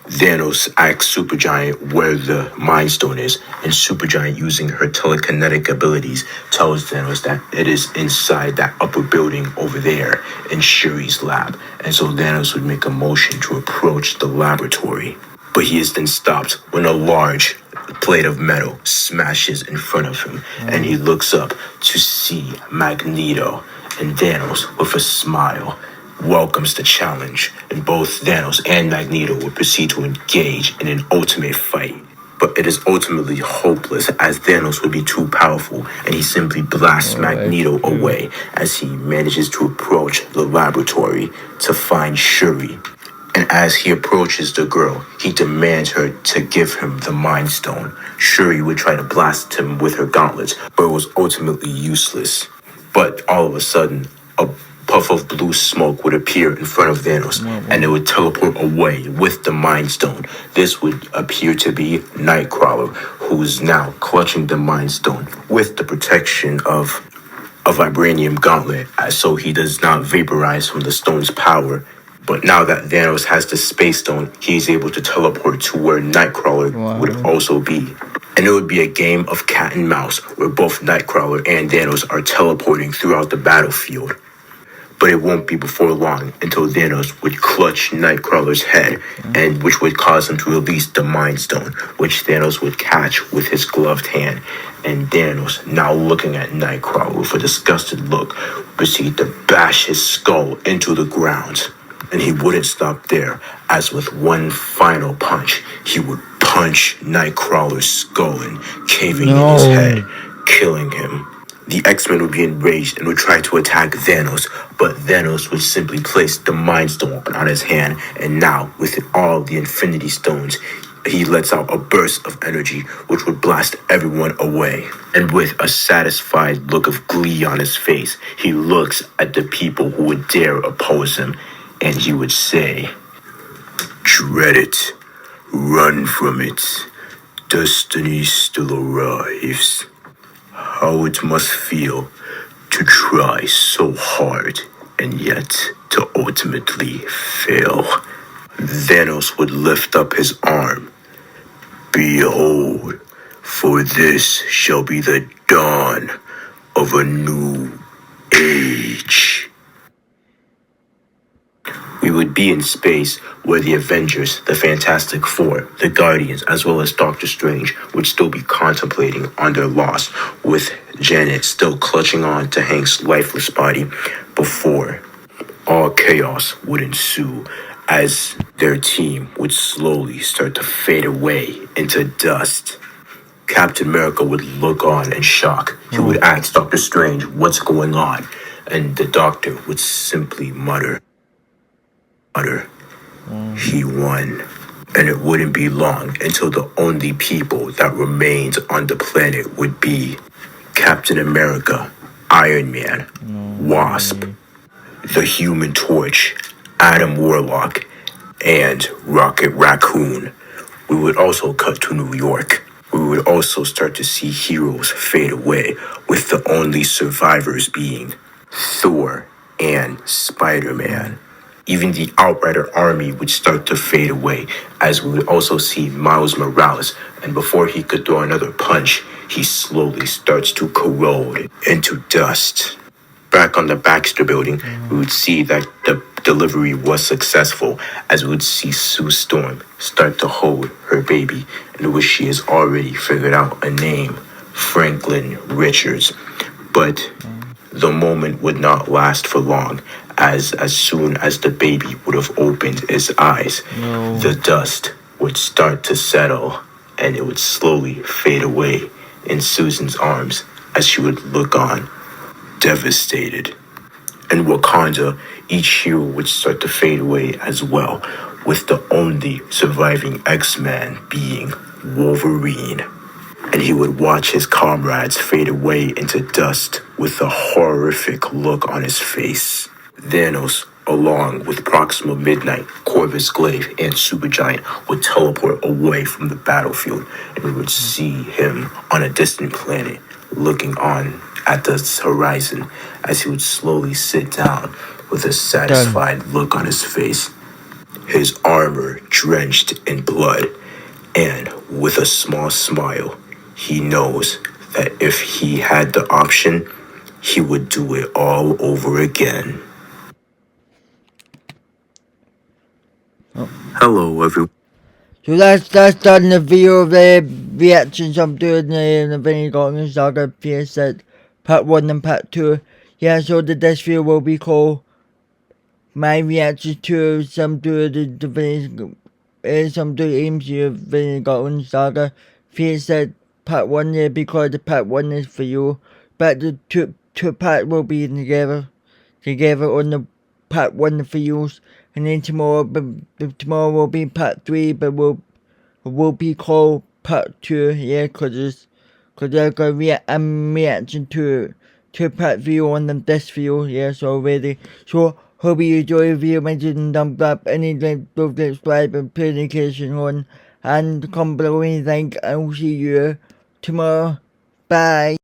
Thanos asks Supergiant where the Mind Stone is, and Supergiant, using her telekinetic abilities, tells Thanos that it is inside that upper building over there in Shuri's lab. And so Thanos would make a motion to approach the laboratory. But he is then stopped when a large plate of metal smashes in front of him, and he looks up to see Magneto, and Thanos, with a smile, welcomes the challenge, and both Thanos and Magneto would proceed to engage in an ultimate fight. But it is ultimately hopeless, as Thanos would be too powerful, and he simply blasts Magneto away as he manages to approach the laboratory to find Shuri. And as he approaches the girl, he demands her to give him the Mind Stone. Shuri would try to blast him with her gauntlets, but it was ultimately useless. But all of a sudden, a puff of blue smoke would appear in front of Thanos, and it would teleport away with the Mind Stone. This would appear to be Nightcrawler, who is now clutching the Mind Stone with the protection of a vibranium gauntlet, so he does not vaporize from the stone's power. But now that Thanos has the Space Stone, he is able to teleport to where Nightcrawler would also be. And it would be a game of cat and mouse, where both Nightcrawler and Thanos are teleporting throughout the battlefield. But it won't be before long until Thanos would clutch Nightcrawler's head, and which would cause him to release the Mind Stone, which Thanos would catch with his gloved hand. And Thanos, now looking at Nightcrawler with a disgusted look, proceeded to bash his skull into the ground. And he wouldn't stop there, as with one final punch, he would punch Nightcrawler's skull in, caving in his head, killing him. The X-Men would be enraged and would try to attack Thanos, but Thanos would simply place the Mind Stone on his hand, and now, with all the Infinity Stones, he lets out a burst of energy which would blast everyone away. And with a satisfied look of glee on his face, he looks at the people who would dare oppose him, and he would say, "Dread it, run from it. Destiny still arrives. How it must feel to try so hard and yet to ultimately fail." Thanos would lift up his arm. "Behold, for this shall be the dawn of a new age." We would be in space where the Avengers, the Fantastic Four, the Guardians, as well as Doctor Strange would still be contemplating on their loss, with Janet still clutching on to Hank's lifeless body before all chaos would ensue as their team would slowly start to fade away into dust. Captain America would look on in shock. He would ask Doctor Strange what's going on, and the doctor would simply mutter, "He won." And it wouldn't be long until the only people that remained on the planet would be Captain America, Iron Man, Wasp, the Human Torch, Adam Warlock, and Rocket Raccoon. We would also cut to New York. We would also start to see heroes fade away, with the only survivors being Thor and Spider-Man. Even the Outrider army would start to fade away, as we would also see Miles Morales, and before he could throw another punch, he slowly starts to corrode into dust. Back on the Baxter building, we would see that the delivery was successful, as we would see Sue Storm start to hold her baby, in which she has already figured out a name, Franklin Richards. But the moment would not last for long, as soon as the baby would have opened its eyes, the dust would start to settle, and it would slowly fade away in Susan's arms as she would look on, devastated. In Wakanda, each hero would start to fade away as well, with the only surviving X-Man being Wolverine. And he would watch his comrades fade away into dust with a horrific look on his face. Thanos, along with Proxima Midnight, Corvus Glaive, and Supergiant, would teleport away from the battlefield, and we would see him on a distant planet, looking on at the horizon as he would slowly sit down with a satisfied look on his face, his armor drenched in blood, and with a small smile. He knows that if he had the option, he would do it all over again. Hello, everyone. So that's done the video of the reactions I'm doing the Vinnie Gauntlet Saga PS Part 1 and Part 2. Yeah, so this video will be called my reaction to SomeDude's MCU Vinnie Gauntlet Saga PS Part 1 there, because the Part 1 is for you, but the two parts will be together on the Part 1 for you, and then tomorrow will be Part 3, but will be called Part 2, yeah, cause I'm reacting to Part 3 on this video, yes, already. So hope you enjoy the video, make sure to thumbs up, any like, subscribe and put notification on, and comment below anything. I will see you tomorrow. Bye.